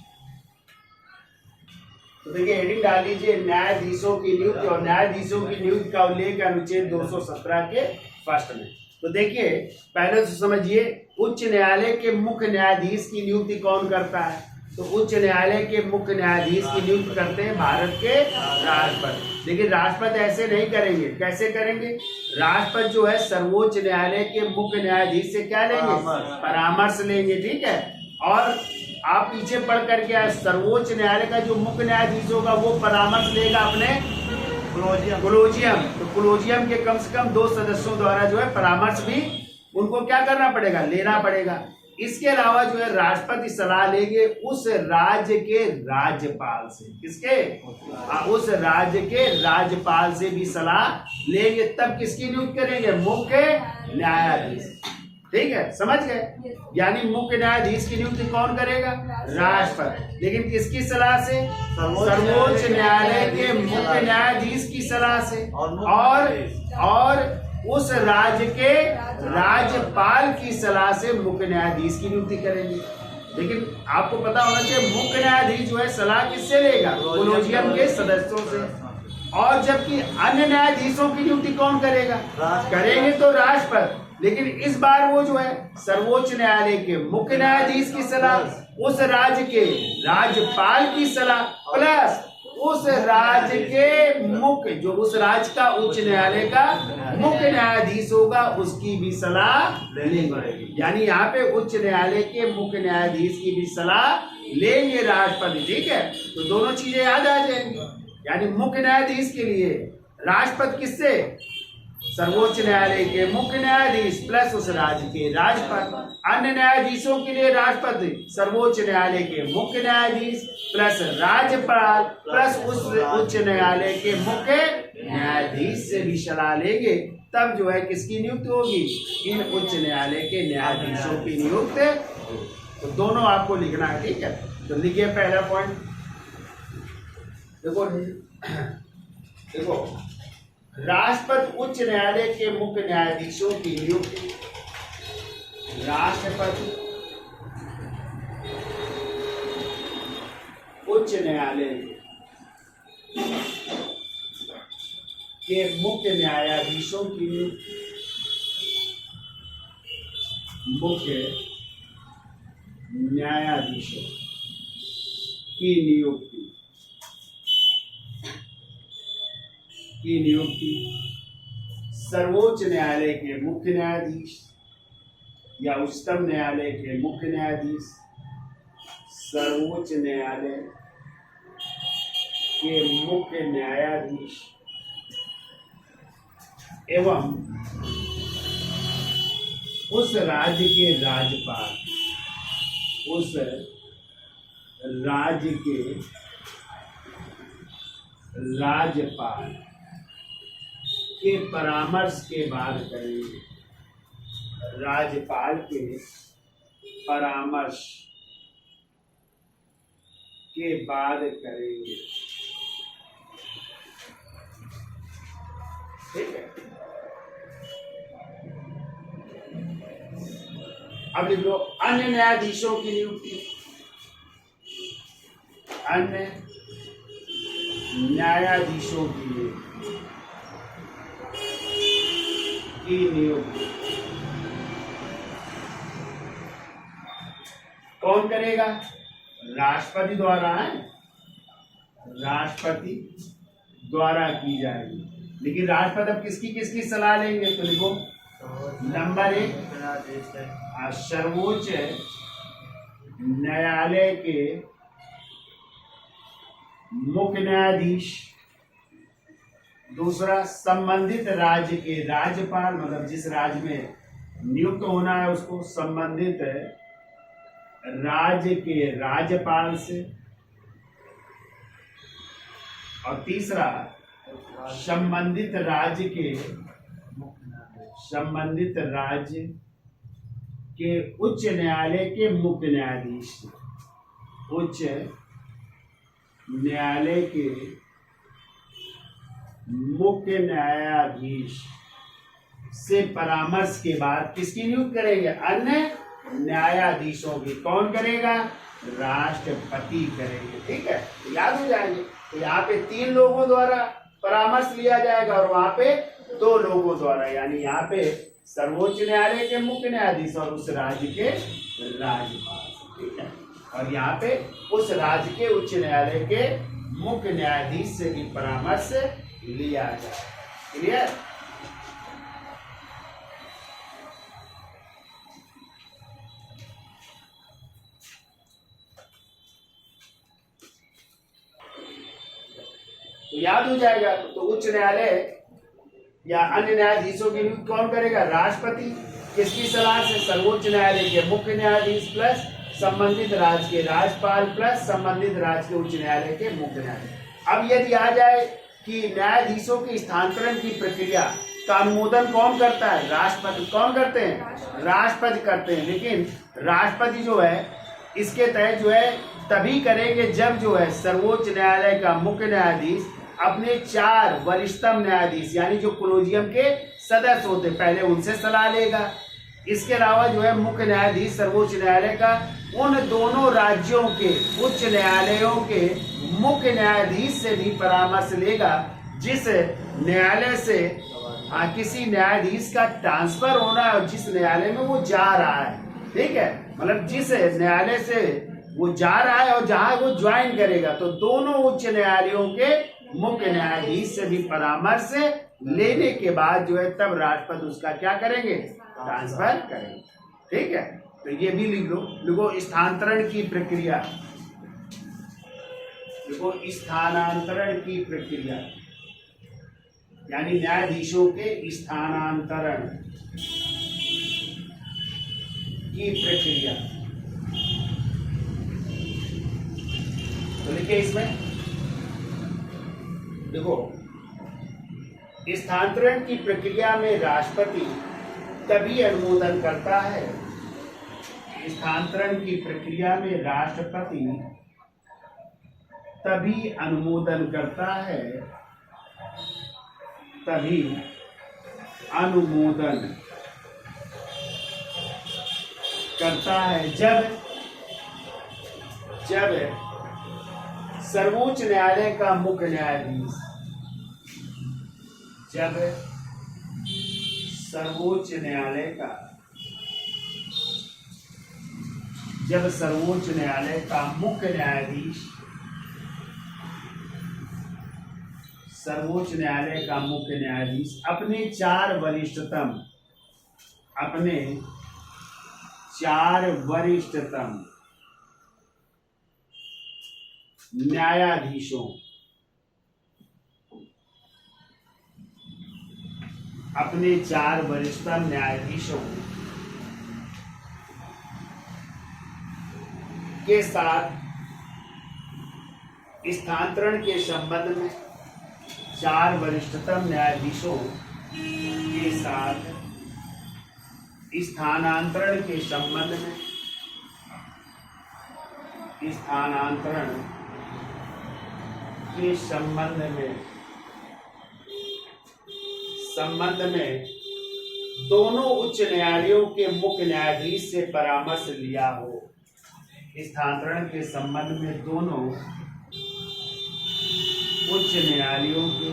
तो देखिए हेडिंग डाल लीजिए न्यायाधीशों की नियुक्ति, और न्यायाधीशों की नियुक्ति का उल्लेख अनुच्छेद 217 के फर्स्ट में। तो देखिए पहले से समझिए, उच्च न्यायालय के मुख्य न्यायाधीश की नियुक्ति कौन करता है, तो उच्च न्यायालय के मुख्य न्यायाधीश की नियुक्ति करते हैं भारत के राष्ट्रपति। लेकिन राष्ट्रपति ऐसे नहीं करेंगे, कैसे करेंगे, राष्ट्रपति जो है सर्वोच्च न्यायालय के मुख्य न्यायाधीश से क्या लेंगे, परामर्श लेंगे। ठीक है, और आप पीछे पढ़ करके आए, सर्वोच्च न्यायालय का जो मुख्य न्यायाधीश होगा वो परामर्श लेगा अपने कोलोजियम। तो कोलोजियम के कम से कम 2 सदस्यों द्वारा जो है परामर्श भी उनको क्या करना पड़ेगा, लेना पड़ेगा। इसके अलावा जो है राष्ट्रपति सलाह लेंगे उस राज्य के राज्यपाल से, किसके, उस राज्य के राज्यपाल से भी सलाह लेंगे, तब किसकी नियुक्ति करेंगे, मुख्य न्यायाधीश। ठीक है, समझ गए? यानी मुख्य न्यायाधीश की नियुक्ति कौन करेगा? राष्ट्रपति। लेकिन किसकी सलाह से? सर्वोच्च न्यायालय के मुख्य न्यायाधीश की सलाह से और उस राज्य के राज्यपाल की सलाह से मुख्य न्यायाधीश की नियुक्ति करेंगे। लेकिन आपको पता होना चाहिए मुख्य न्यायाधीश जो है सलाह किससे लेगा? कोलोजियम के सदस्यों से। और जबकि अन्य न्यायाधीशों की नियुक्ति कौन करेगा? करेंगे तो राष्ट्रपति। लेकिन इस बार वो जो है सर्वोच्च न्यायालय के मुख्य न्यायाधीश की सलाह, उस राज्य के राज्यपाल की सलाह प्लस उस राज्य के मुख्य जो उस राज्य का उच्च न्यायालय का मुख्य न्यायाधीश होगा उसकी भी सलाह लेंगे। यानी यहाँ पे उच्च न्यायालय के मुख्य न्यायाधीश की भी सलाह लेंगे राष्ट्रपति। ठीक है, तो दोनों चीजें याद आ जाएंगी। यानी मुख्य न्यायाधीश के लिए राष्ट्रपति किससे? सर्वोच्च न्यायालय के मुख्य न्यायाधीश प्लस उस राज्य के राज्यपाल। अन्य न्यायाधीशों के लिए राष्ट्रपति सर्वोच्च न्यायालय के मुख्य न्यायाधीश प्लस राज्यपाल प्लस उस उच्च न्यायालय के मुख्य न्यायाधीश से भी सलाह लेंगे। तब जो है किसकी नियुक्ति होगी? इन उच्च न्यायालय के न्यायाधीशों की नियुक्ति। तो दोनों आपको लिखना है। ठीक है, तो लिखिए पहला पॉइंट। देखो राष्ट्रपति उच्च न्यायालय के मुख्य न्यायाधीशों की नियुक्ति। राष्ट्रपति उच्च न्यायालय के मुख्य न्यायाधीशों की नियुक्ति। मुख्य न्यायाधीशों की नियुक्ति सर्वोच्च न्यायालय के मुख्य न्यायाधीश या उच्चतम न्यायालय के मुख्य न्यायाधीश, सर्वोच्च न्यायालय के मुख्य न्यायाधीश एवं उस राज्य के राज्यपाल, उस राज्य के राज्यपाल के परामर्श के बाद करेंगे। राज्यपाल के परामर्श के बाद करेंगे। ठीक है, अब लिख लो अन्य न्यायाधीशों की नियुक्ति। अन्य न्यायाधीशों की नियुक्ति कौन करेगा? राष्ट्रपति द्वारा है, राष्ट्रपति द्वारा की जाएगी। लेकिन राष्ट्रपति अब किसकी किसकी सलाह लेंगे? तो लिखो नंबर 1 सर्वोच्च न्यायालय के मुख्य न्यायाधीश, दूसरा संबंधित राज्य के राज्यपाल, मतलब जिस राज्य में नियुक्त होना है उसको संबंधित राज्य के राज्यपाल से, और तीसरा संबंधित राज्य के उच्च न्यायालय के मुख्य न्यायाधीश, उच्च न्यायालय के मुख्य न्यायाधीश से परामर्श के बाद किसकी नियुक्ति करेंगे? अन्य न्यायाधीशों की। कौन करेगा? राष्ट्रपति करेंगे। ठीक है, तो याद हो जाएंगे। तो यहाँ पे 3 लोगों द्वारा परामर्श लिया जाएगा और वहां पे 2 लोगों द्वारा, यानी यहाँ पे सर्वोच्च न्यायालय के मुख्य न्यायाधीश और उस राज्य के राज्यपाल। ठीक है, और यहाँ पे उस राज्य के उच्च न्यायालय के मुख्य न्यायाधीश से भी परामर्श लिया जाए। क्लियर? तो याद हो जाएगा। तो उच्च न्यायालय या अन्य न्यायाधीशों की नियुक्ति कौन करेगा? राष्ट्रपति। किसकी सलाह से? सर्वोच्च न्यायालय के मुख्य न्यायाधीश प्लस संबंधित राज्य के राज्यपाल प्लस संबंधित राज्य के उच्च न्यायालय के मुख्य न्यायाधीश। अब यदि आ जाए कि न्यायाधीशों के स्थानांतरण की प्रक्रिया का अनुमोदन कौन करता है? राष्ट्रपति। कौन करते हैं? राष्ट्रपति करते हैं। लेकिन राष्ट्रपति जो है इसके तहत जो है तभी करेंगे जब जो है सर्वोच्च न्यायालय का मुख्य न्यायाधीश अपने 4 वरिष्ठतम न्यायाधीश यानी जो कोलेजियम के सदस्य होते पहले उनसे सलाह लेगा। इसके अलावा जो है मुख्य न्यायाधीश सर्वोच्च न्यायालय का उन दोनों राज्यों के उच्च न्यायालयों के मुख्य न्यायाधीश से भी परामर्श लेगा जिस न्यायालय से किसी न्यायाधीश का ट्रांसफर होना है और जिस न्यायालय में वो जा रहा है। ठीक है, मतलब जिस न्यायालय से वो जा रहा है और जहां वो ज्वाइन करेगा, तो दोनों उच्च न्यायालयों के मुख्य न्यायाधीश से भी परामर्श लेने के बाद जो है तब राष्ट्रपति उसका क्या करेंगे? ट्रांसफर करेंगे। ठीक है, तो ये भी लिख लो। लिखो स्थानांतरण की प्रक्रिया। लिखो स्थानांतरण की प्रक्रिया यानी न्यायाधीशों के स्थानांतरण की प्रक्रिया। तो लिखिए इसमें, देखो स्थानांतरण की प्रक्रिया में राष्ट्रपति तभी अनुमोदन करता है। स्थानांतरण की प्रक्रिया में राष्ट्रपति तभी अनुमोदन करता है, तभी अनुमोदन करता है जब सर्वोच्च न्यायालय का मुख्य न्यायाधीश, जब सर्वोच्च न्यायालय का मुख्य न्यायाधीश, सर्वोच्च न्यायालय का मुख्य न्यायाधीश अपने 4 वरिष्ठतम न्यायाधीशों के साथ स्थानांतरण के संबंध में 4 वरिष्ठतम न्यायाधीशों के साथ स्थानांतरण के संबंध में दोनों उच्च न्यायालयों के मुख्य न्यायाधीश से परामर्श लिया हो। स्थानांतरण के संबंध में दोनों उच्च न्यायालयों के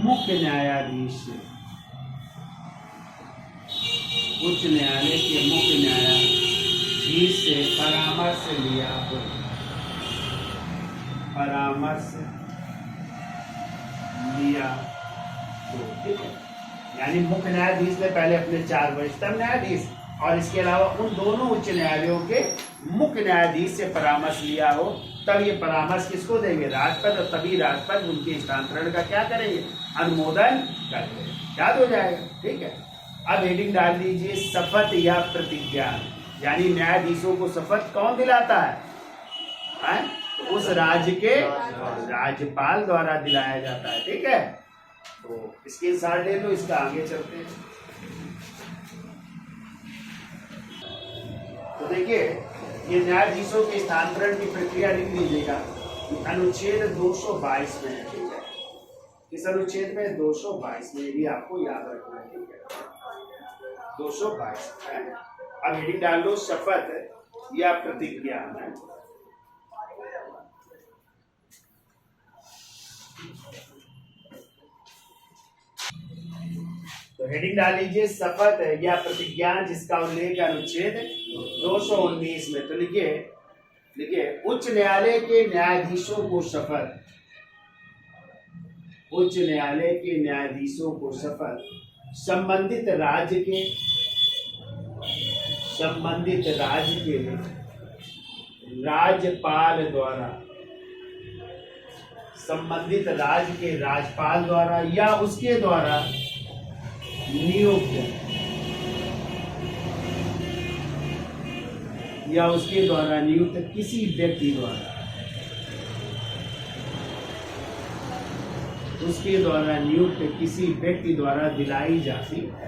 मुख्य न्यायाधीश से, उच्च न्यायालय के मुख्य न्यायाधीश से परामर्श लिया हो। ठीक है, यानी मुख्य न्यायाधीश ने पहले अपने 4 वरिष्ठतम न्यायाधीश और इसके अलावा उन दोनों उच्च न्यायालयों के मुख्य न्यायाधीश से परामर्श लिया हो, तब ये परामर्श किसको देंगे? राष्ट्रपति। और तभी राष्ट्रपति उनके स्थानांतरण का क्या करेंगे? अनुमोदन करेंगे। याद हो जाएगा। ठीक है, अब हेडिंग डाल दीजिए शपथ या प्रतिज्ञा, यानी न्यायाधीशों को शपथ कौन दिलाता है? उस राज्य के राज्यपाल द्वारा दिलाया जाता है। ठीक है, तो इसके साथ ले लो, इसका आगे चलते हैं। तो देखिए ये न्यायाधीशों के स्थानांतरण की प्रक्रिया लिख लीजिएगा, अनुच्छेद 222 में है। ठीक है, इस अनुच्छेद में 222 में भी आपको याद रखना है। ठीक है, 222 है। अब हेडिंग डाल लो शपथ या प्रतिज्ञा है। तो हेडिंग डाल लीजिए शपथ या प्रतिज्ञा, जिसका उल्लेख अनुच्छेद 219 में। तो लिखिए उच्च न्यायालय के न्यायाधीशों को शपथ, उच्च न्यायालय के न्यायाधीशों को शपथ संबंधित राज्य के राज्यपाल द्वारा, संबंधित राज्य के राज्यपाल द्वारा या उसके द्वारा नियुक्त किसी व्यक्ति द्वारा उसके द्वारा नियुक्त किसी व्यक्ति द्वारा दिलाई जाती है।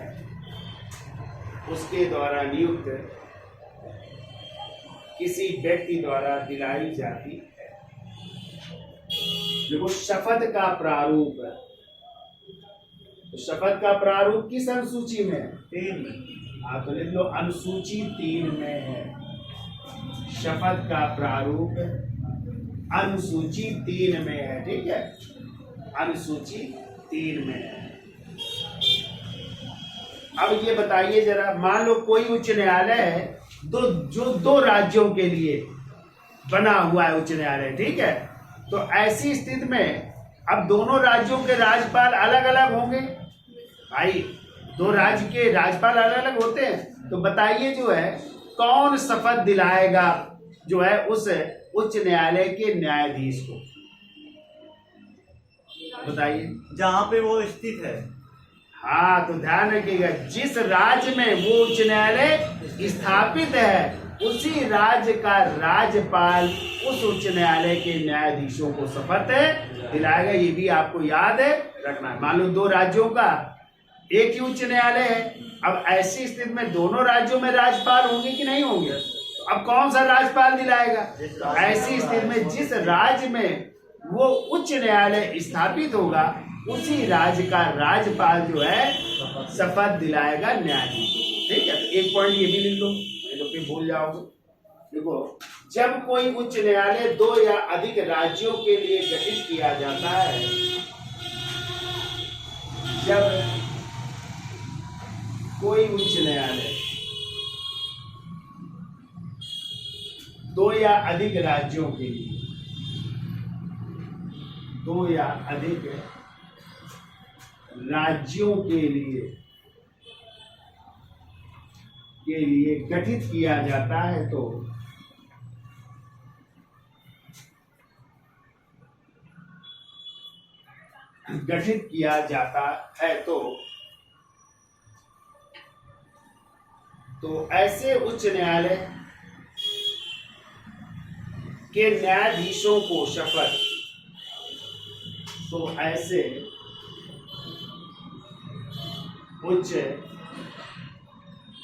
उसके द्वारा नियुक्त किसी व्यक्ति द्वारा दिलाई जाती है। देखो शपथ का प्रारूप, तो शपथ का प्रारूप किस अनुसूची में है? 3। हाँ तो लिख लो अनुसूची 3 में है। शपथ का प्रारूप अनुसूची 3 में है, ठीक है, अनुसूची 3 में है। अब ये बताइए जरा, मान लो कोई उच्च न्यायालय है जो 2 राज्यों के लिए बना हुआ है उच्च न्यायालय, ठीक है, तो ऐसी स्थिति में अब दोनों राज्यों के राज्यपाल अलग अलग होंगे भाई, 2 राज्य के राज्यपाल अलग अलग होते हैं। तो बताइए जो है कौन शपथ दिलाएगा जो है उस उच्च न्यायालय के न्यायाधीश को, बताइए। जहाँ पे वो स्थित है। हाँ तो ध्यान रखिएगा, जिस राज्य में वो उच्च न्यायालय स्थापित है उसी राज्य का राज्यपाल उस उच्च न्यायालय के न्यायाधीशों को शपथ दिलाएगा। ये भी आपको याद रखना है। मान लो 2 राज्यों का एक ही उच्च न्यायालय है, अब ऐसी स्थिति में दोनों राज्यों में राज्यपाल होंगे कि नहीं होंगे? तो अब कौन सा राज्यपाल दिलाएगा? तो ऐसी स्थिति में जिस राज्य में वो उच्च न्यायालय स्थापित होगा उसी राज्य का राज्यपाल जो है शपथ दिलाएगा न्यायाधीशों को, ठीक है। तो एक पॉइंट ये भी लिख लो, नहीं तो फिर भूल जाओगे। देखो, जब कोई उच्च न्यायालय 2 या अधिक राज्यों के लिए गठित किया जाता है, जब कोई उच्च न्यायालय 2 या अधिक राज्यों के लिए 2 या अधिक राज्यों के लिए गठित किया जाता है, तो गठित किया जाता है तो ऐसे उच्च न्यायालय के न्यायाधीशों को शपथ, तो ऐसे उच्च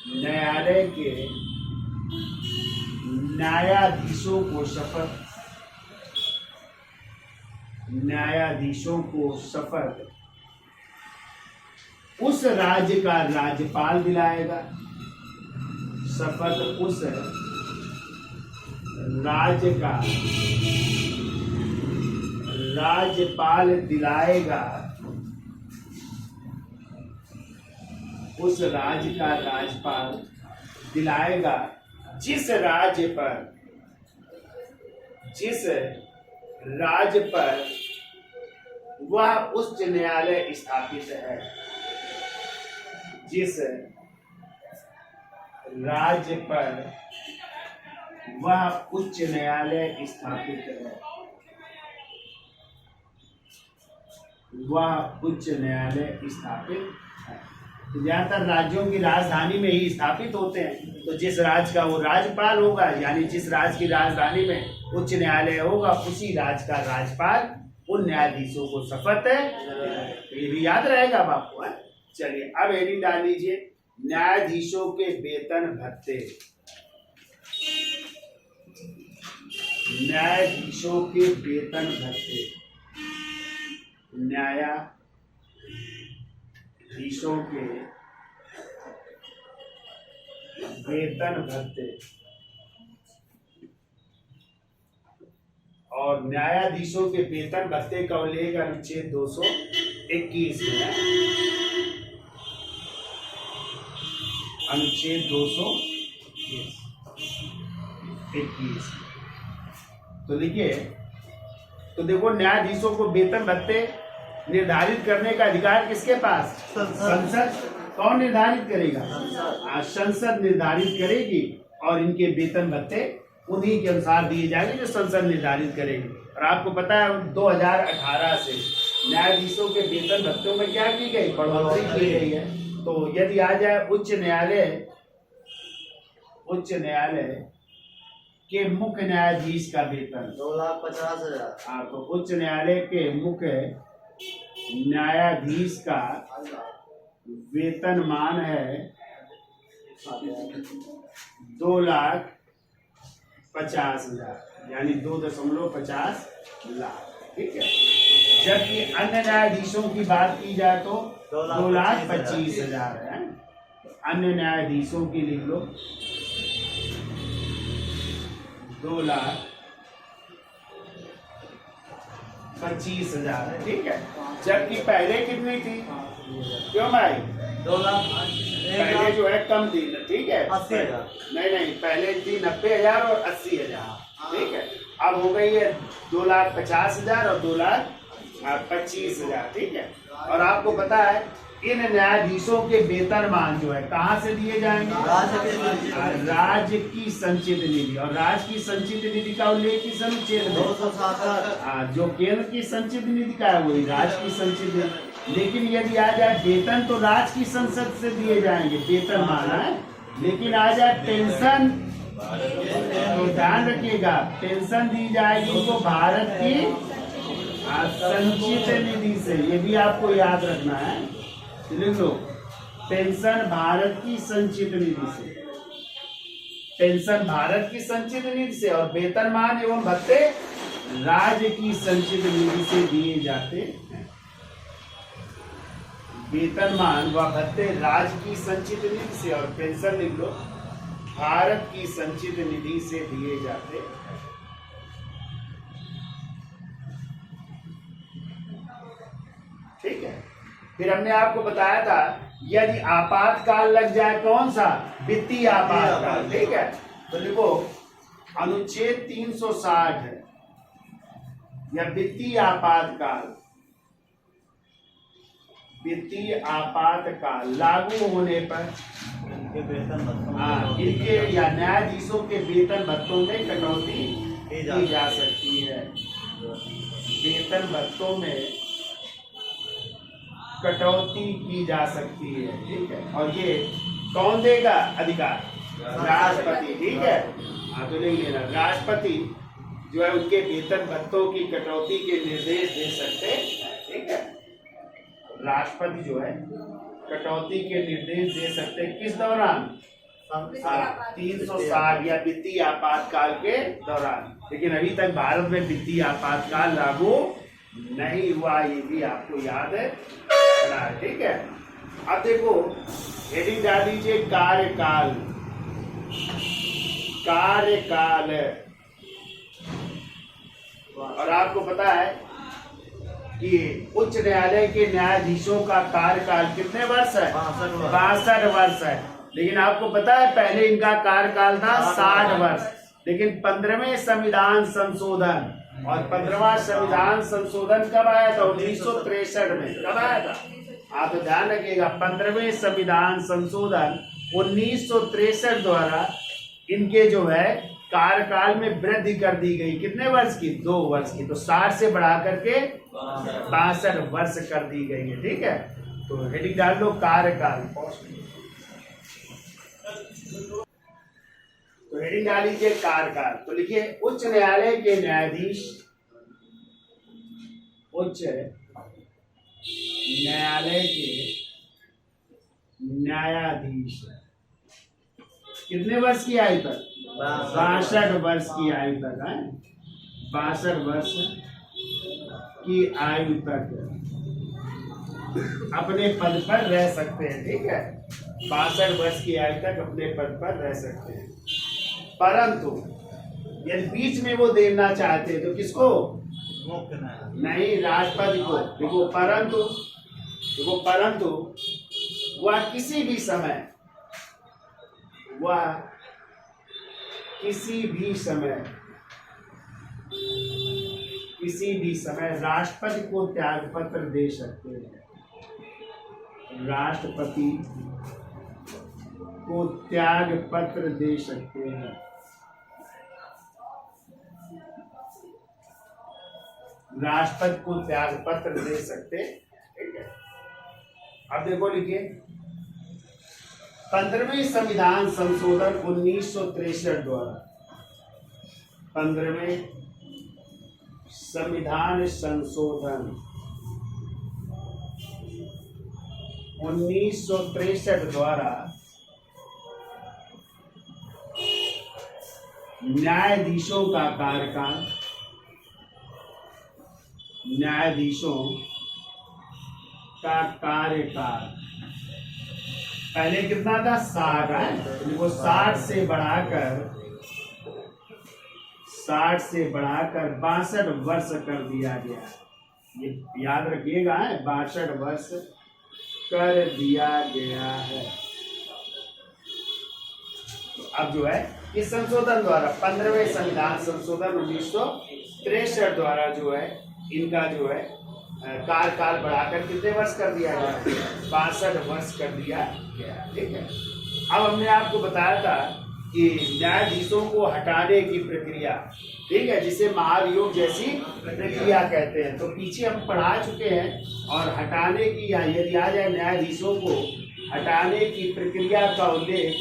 न्यायालय के न्यायाधीशों को शपथ, न्यायाधीशों को शपथ उस राज्य का राज्यपाल दिलाएगा। शपथ उस राज्य का राज्यपाल दिलाएगा, उस राज्य का राज्यपाल दिलाएगा जिस राज्य पर वह उच्च न्यायालय स्थापित है, जिस राज्य पर वह उच्च न्यायालय स्थापित है, वह उच्च न्यायालय स्थापित है। तो ज्यादातर राज्यों की राजधानी में ही स्थापित होते हैं, तो जिस राज्य का वो राज्यपाल होगा, यानी जिस राज्य की राजधानी में उच्च न्यायालय होगा उसी राज्य का राज्यपाल उन न्यायाधीशों को शपथ है। तो ये भी याद रहेगा अब आपको। चलिए अब हेडिंग डाल लीजिए, न्यायाधीशों के वेतन भत्ते। न्यायाधीशों के वेतन भत्ते, न्यायाधीशों के वेतन भत्ते, और न्यायाधीशों के वेतन भत्ते का उल्लेख अनुच्छेद 221 में है। अनुच्छेद 221। तो देखिए, तो देखो न्यायाधीशों को वेतन भत्ते निर्धारित करने का अधिकार किसके पास? संसद। कौन निर्धारित करेगा? संसद निर्धारित करेगी, और इनके वेतन भत्ते उन्हीं के अनुसार दिए जाएंगे जो संसद निर्धारित करेगी। और आपको पता है 2018 से न्यायाधीशों के वेतन भत्तों में क्या की गई? बढ़ोतरी की गई है। तो यदि आ जाए उच्च न्यायालय के मुख्य न्यायाधीश का वेतन 2,50,000। हाँ, तो उच्च न्यायालय के मुख्य न्यायाधीश का वेतनमान है 2,50,000 यानी 2.50 लाख। ठीक है। जबकि अन्य न्यायाधीशों की बात की जाए तो 2,25,000 है। अन्य न्यायाधीशों की लिख लो 2,25,000 है। ठीक है। जबकि पहले कितनी थी? क्यों भाई? 2 लाख पहले जो है कम थी। ठीक है। 80,000। नहीं, पहले थी 90,000 और 80,000। ठीक है। अब हो गई है 2,50,000 और 2,25,000। ठीक है। और आपको पता है इन न्यायाधीशों के वेतनमान जो है कहाँ से दिए जाएंगे? राज्य की संचित निधि। और राज्य की संचित निधि का उल्लेख किस अनुच्छेद में? 267। जो केंद्र की संचित निधि का है वही राज्य की संचित निधि। लेकिन यदि आ जाए वेतन तो राज्य की संसद से दिए जाएंगे वेतनमान है। लेकिन आ जाए पेंशन तो ध्यान रखिएगा पेंशन दी जाएगी उनको भारत की संचित निधि से। ये भी आपको याद रखना है। लिख लो पेंशन भारत की संचित निधि से। पेंशन भारत की संचित निधि से और वेतनमान एवं भत्ते राज्य की संचित निधि से दिए जाते हैं। वेतनमान व भत्ते राज्य की संचित निधि से और पेंशन लिख लो भारत की संचित निधि से दिए जाते हैं। ठीक है। फिर हमने आपको बताया था यदि आपातकाल लग जाए कौन सा? वित्तीय आपातकाल। ठीक है। तो लिखो अनुच्छेद 360 है या वित्तीय आपातकाल। वित्तीय आपातकाल लागू होने पर इनके वेतन इनके या न्यायाधीशों के वेतन भत्तों में कटौती की जा सकती है। वेतन भत्तों में कटौती की जा सकती है। ठीक है। और ये कौन देगा अधिकार? राष्ट्रपति। ठीक है। हाँ तो नहीं लेना राष्ट्रपति जो है उनके वेतन भत्तों की कटौती के निर्देश दे सकते हैं। ठीक है। राष्ट्रपति जो है कटौती के निर्देश दे सकते हैं किस दौरान? 360 या वित्तीय आपातकाल के दौरान। लेकिन अभी तक भारत में वित्तीय आपातकाल लागू नहीं हुआ ये भी आपको याद है। ठीक है। अब देखो हेडिंग डाल दीजिए कार्यकाल। कार्यकाल और आपको पता है कि उच्च न्यायालय के न्यायाधीशों का कार्यकाल कितने वर्ष है? 62 वर्ष है। लेकिन आपको पता है पहले इनका कार्यकाल था 60 वर्ष। लेकिन 15वें संविधान संशोधन और 15वां संविधान संशोधन कब आया था? 1963 में। कब आया था? आप तो ध्यान रखिएगा 15वें संविधान संशोधन 1963 द्वारा इनके जो है कार्यकाल में वृद्धि कर दी गई। कितने वर्ष की? 2 वर्ष की। तो 60 से बढ़ा करके 62 वर्ष कर दी गई है। ठीक है। तो हेडिंग डाल लो कार्यकाल। तो हेडिंग डाल लीजिए कार्यकाल। तो लिखिए उच्च न्यायालय के न्यायाधीश, उच्च न्यायालय के न्यायाधीश कितने वर्ष की आयु तक? 62 वर्ष की आयु तक है। 62 वर्ष की आयु तक अपने पद पर रह सकते हैं। ठीक है। 62 वर्ष की आयु तक अपने पद पर रह सकते हैं। परंतु यदि बीच में वो देना चाहते हैं तो किसको? नहीं, राष्ट्रपति को। देखो परंतु वह किसी भी समय राष्ट्रपति को त्यागपत्र दे सकते हैं। राष्ट्रपति को त्यागपत्र दे सकते हैं। राष्ट्रपति को त्यागपत्र दे सकते। ठीक है। अब देखो लिखिए 15वें संविधान संशोधन 1963 द्वारा 15वें संविधान संशोधन 1963 द्वारा न्यायाधीशों का कार्यकाल, न्यायाधीशों का कार्यकाल पहले कितना था? 60 है। वो 60 से बढ़ाकर 62 वर्ष कर दिया गया। ये याद रखिएगा, 62 वर्ष कर दिया गया है। अब जो है इस संशोधन द्वारा 15वें संविधान संशोधन 1963 द्वारा जो है इनका जो है कार्यकाल बढ़ाकर कितने वर्ष कर दिया गया? 62 वर्ष कर दिया गया। ठीक है। अब हमने आपको बताया था कि न्यायाधीशों को हटाने की प्रक्रिया, ठीक है, जिसे महाभियोग जैसी प्रक्रिया कहते हैं, तो पीछे हम पढ़ा चुके हैं। और हटाने की या यदि आ जाए न्यायाधीशों को हटाने की प्रक्रिया का उल्लेख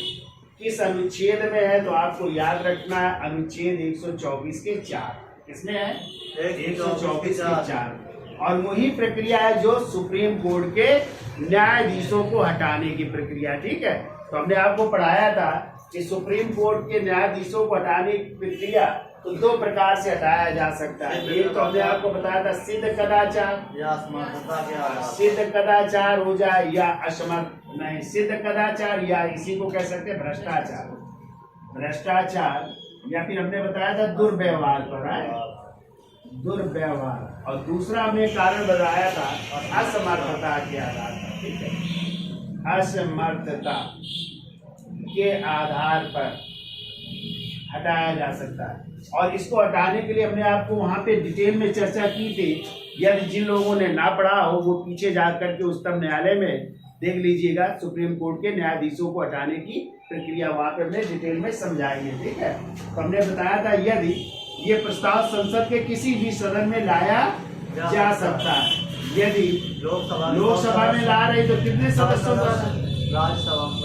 किस अनुच्छेद में है? तो आपको याद रखना है अनुच्छेद 124 के 4। किसमें है? 124 के 4। और वही प्रक्रिया है जो सुप्रीम कोर्ट के न्यायाधीशों को हटाने की प्रक्रिया। ठीक है। तो हमने आपको पढ़ाया था कि सुप्रीम कोर्ट के न्यायाधीशों को हटाने की प्रक्रिया तो 2 प्रकार से हटाया जा सकता है। एक तो हमने आपको बताया था सिद्ध कदाचार या असमर्थता के आधार, सिद्ध कदाचार हो जाए या असमर्थ नहीं, सिद्ध कदाचार या इसी को कह सकते हैं भ्रष्टाचार, या फिर हमने बताया था दुर्व्यवहार पर है, दुर्व्यवहार। और दूसरा हमने कारण बताया था असमर्थता के आधार पर। ठीक है। असमर्थता के आधार पर हटाया जा सकता है। और इसको हटाने के लिए हमने आपको वहां पे डिटेल में चर्चा की थी। यदि जिन लोगों ने ना पढ़ा हो वो पीछे जाकर के उच्चतम न्यायालय में देख लीजिएगा, सुप्रीम कोर्ट के न्यायाधीशों को हटाने की प्रक्रिया वहां पे हमने डिटेल में समझाई है। ठीक है। तो हमने बताया था यदि ये प्रस्ताव संसद के किसी भी सदन में लाया जा सकता है। यदि लोकसभा में ला रही तो कितने सदस्यों द्वारा? राज्यसभा में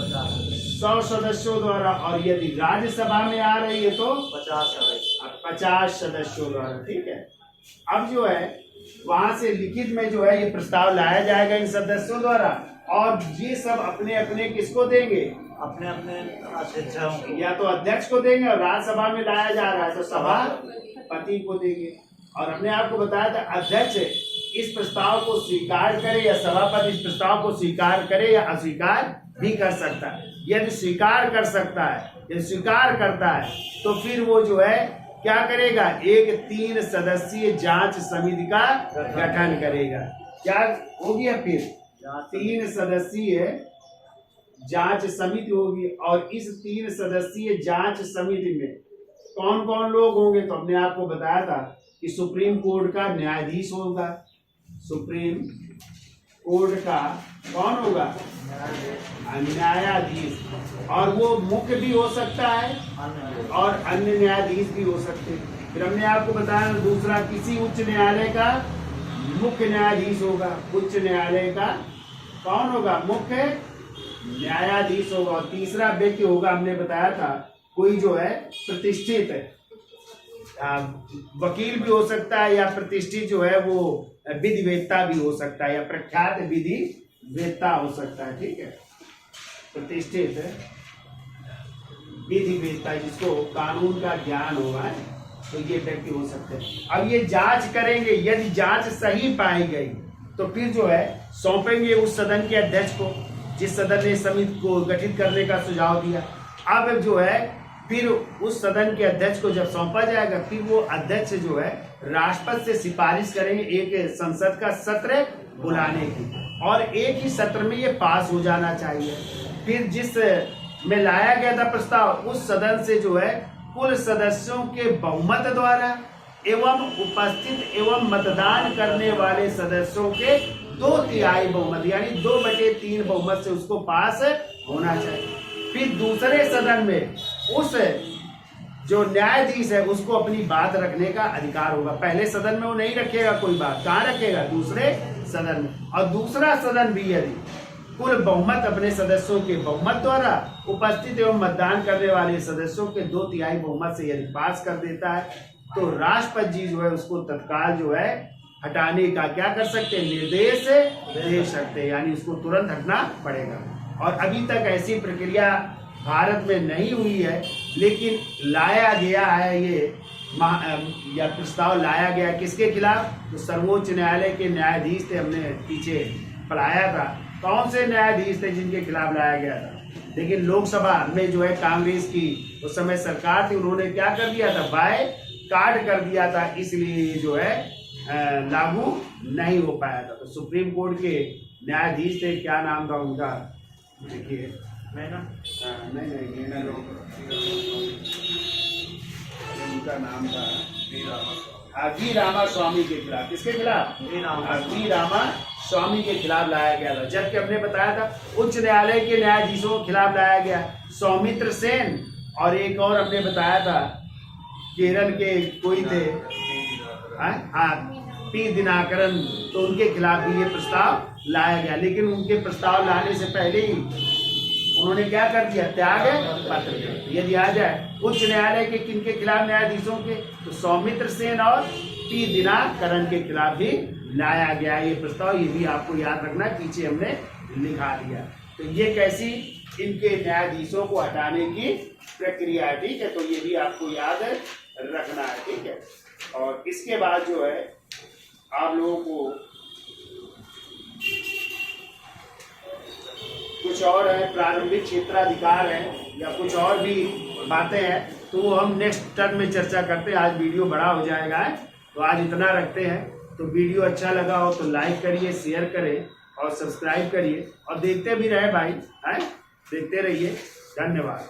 100 सदस्यों द्वारा। और यदि राज्यसभा में आ रही है तो 50 सदस्यों द्वारा। ठीक है। अब जो है वहां से लिखित में जो है ये प्रस्ताव लाया जाएगा इन सदस्यों द्वारा, और ये सब अपने अपने किसको देंगे? अपने अपने अध्यक्षों को, या तो अध्यक्ष को देंगे, और राज्यसभा में लाया जा रहा है तो सभापति को देंगे। और हमने आपको बताया था अध्यक्ष इस प्रस्ताव को स्वीकार करे या सभापति इस प्रस्ताव को स्वीकार करे या अस्वीकार भी कर सकता है। यदि स्वीकार कर सकता है, यदि स्वीकार करता है तो फिर वो जो है क्या करेगा? एक 3 सदस्यीय जांच समिति का गठन करेगा। क्या होगी? फिर 3 सदस्यीय जांच समिति होगी। और इस 3 सदस्यीय जांच समिति में कौन कौन लोग होंगे? तो हमने आपको बताया था कि सुप्रीम कोर्ट का न्यायाधीश होगा, सुप्रीम कोर्ट का कौन होगा? न्यायाधीश। और वो मुख्य भी हो सकता है और अन्य न्यायाधीश भी हो सकते हैं। फिर हमने आपको बताया दूसरा, किसी उच्च न्यायालय का मुख्य न्यायाधीश होगा। उच्च न्यायालय का कौन होगा? मुख्य न्यायाधीश होगा। और तीसरा व्यक्ति होगा, हमने बताया था कोई जो है प्रतिष्ठित वकील भी हो सकता है, या प्रतिष्ठित जो है वो विधि वेत्ता भी हो सकता है, या प्रख्यात विधि वेत्ता हो सकता है। ठीक है। प्रतिष्ठित विधि वेत्ता जिसको कानून का ज्ञान होगा, तो ये व्यक्ति हो सकते हैं। अब ये जांच करेंगे, यदि जांच सही पाई गई तो फिर जो है सौंपेंगे उस सदन के अध्यक्ष को, जिस सदन ने समिति को गठित करने का सुझाव दिया। अब जो है फिर उस सदन के अध्यक्ष को जब सौंपा जाएगा, फिर वो अध्यक्ष जो है राष्ट्रपति से सिफारिश करेंगे एक संसद का सत्र बुलाने की, और एक ही सत्र में ये पास हो जाना चाहिए। फिर जिस में लाया गया था प्रस्ताव, उस सदन से जो है कुल सदस्यों के बहुमत द्वारा एवं उपस्थित एवं मतदान करने वाले सदस्यों के 2/3 बहुमत यानी 2/3 बहुमत से उसको पास होना चाहिए। फिर दूसरे सदन में उस जो न्यायाधीश है उसको अपनी बात रखने का अधिकार होगा। पहले सदन में वो नहीं रखेगा कोई बात, कहाँ रखेगा? दूसरे सदन में। और दूसरा सदन भी यदि कुल बहुमत अपने सदस्यों के बहुमत द्वारा उपस्थित एवं मतदान करने वाले सदस्यों के 2/3 बहुमत से यदि पास कर देता है, तो राष्ट्रपति जी जो है उसको तत्काल जो है हटाने का क्या कर सकते हैं, निर्देश दे सकते हैं, यानी उसको तुरंत हटना पड़ेगा। और अभी तक ऐसी प्रक्रिया भारत में नहीं हुई है, लेकिन लाया गया है ये या प्रस्ताव लाया गया किसके खिलाफ, तो सर्वोच्च न्यायालय के न्यायाधीश थे, हमने पीछे पढ़ाया था कौन से न्यायाधीश थे जिनके खिलाफ लाया गया था। लेकिन लोकसभा में जो है कांग्रेस की उस समय सरकार थी, उन्होंने क्या कर दिया था, बाय कार्ड कर दिया था, इसलिए जो है लागू नहीं हो पाया था। तो सुप्रीम कोर्ट के न्यायाधीश थे, क्या नाम था उनका, देखिए नहीं उनका नाम था वी रामास्वामी के खिलाफ। किसके खिलाफ, वी रामास्वामी के खिलाफ लाया गया था। जबकि हमने बताया था उच्च न्यायालय के न्यायाधीशों के खिलाफ लाया गया, सौमित्र सेन और एक और हमने बताया था केरल के कोई थे, हाँ पी दिनाकरन, तो उनके खिलाफ भी ये प्रस्ताव लाया गया। लेकिन उनके प्रस्ताव लाने से पहले ही उन्होंने क्या कर दिया, त्याग पत्र दिया। यदि आ जाए उच्च न्यायालय के किनके खिलाफ, न्यायाधीशों के, तो सौमित्र सेन और पी दिनाकरन के खिलाफ भी लाया गया ये प्रस्ताव। ये भी आपको याद रखना, पीछे हमने लिखा दिया। तो ये कैसी इनके न्यायाधीशों को हटाने की प्रक्रिया है, ठीक है, तो ये भी आपको याद रखना है, ठीक है। और इसके बाद जो है आप लोगों को कुछ और है, प्रारंभिक क्षेत्राधिकार है या कुछ और भी बातें हैं, तो वो हम नेक्स्ट टर्म में चर्चा करते हैं। आज वीडियो बड़ा हो जाएगा है, तो आज इतना रखते हैं। तो वीडियो अच्छा लगा हो तो लाइक करिए, शेयर करें और सब्सक्राइब करिए और देखते भी रहे भाई, है देखते रहिए। धन्यवाद।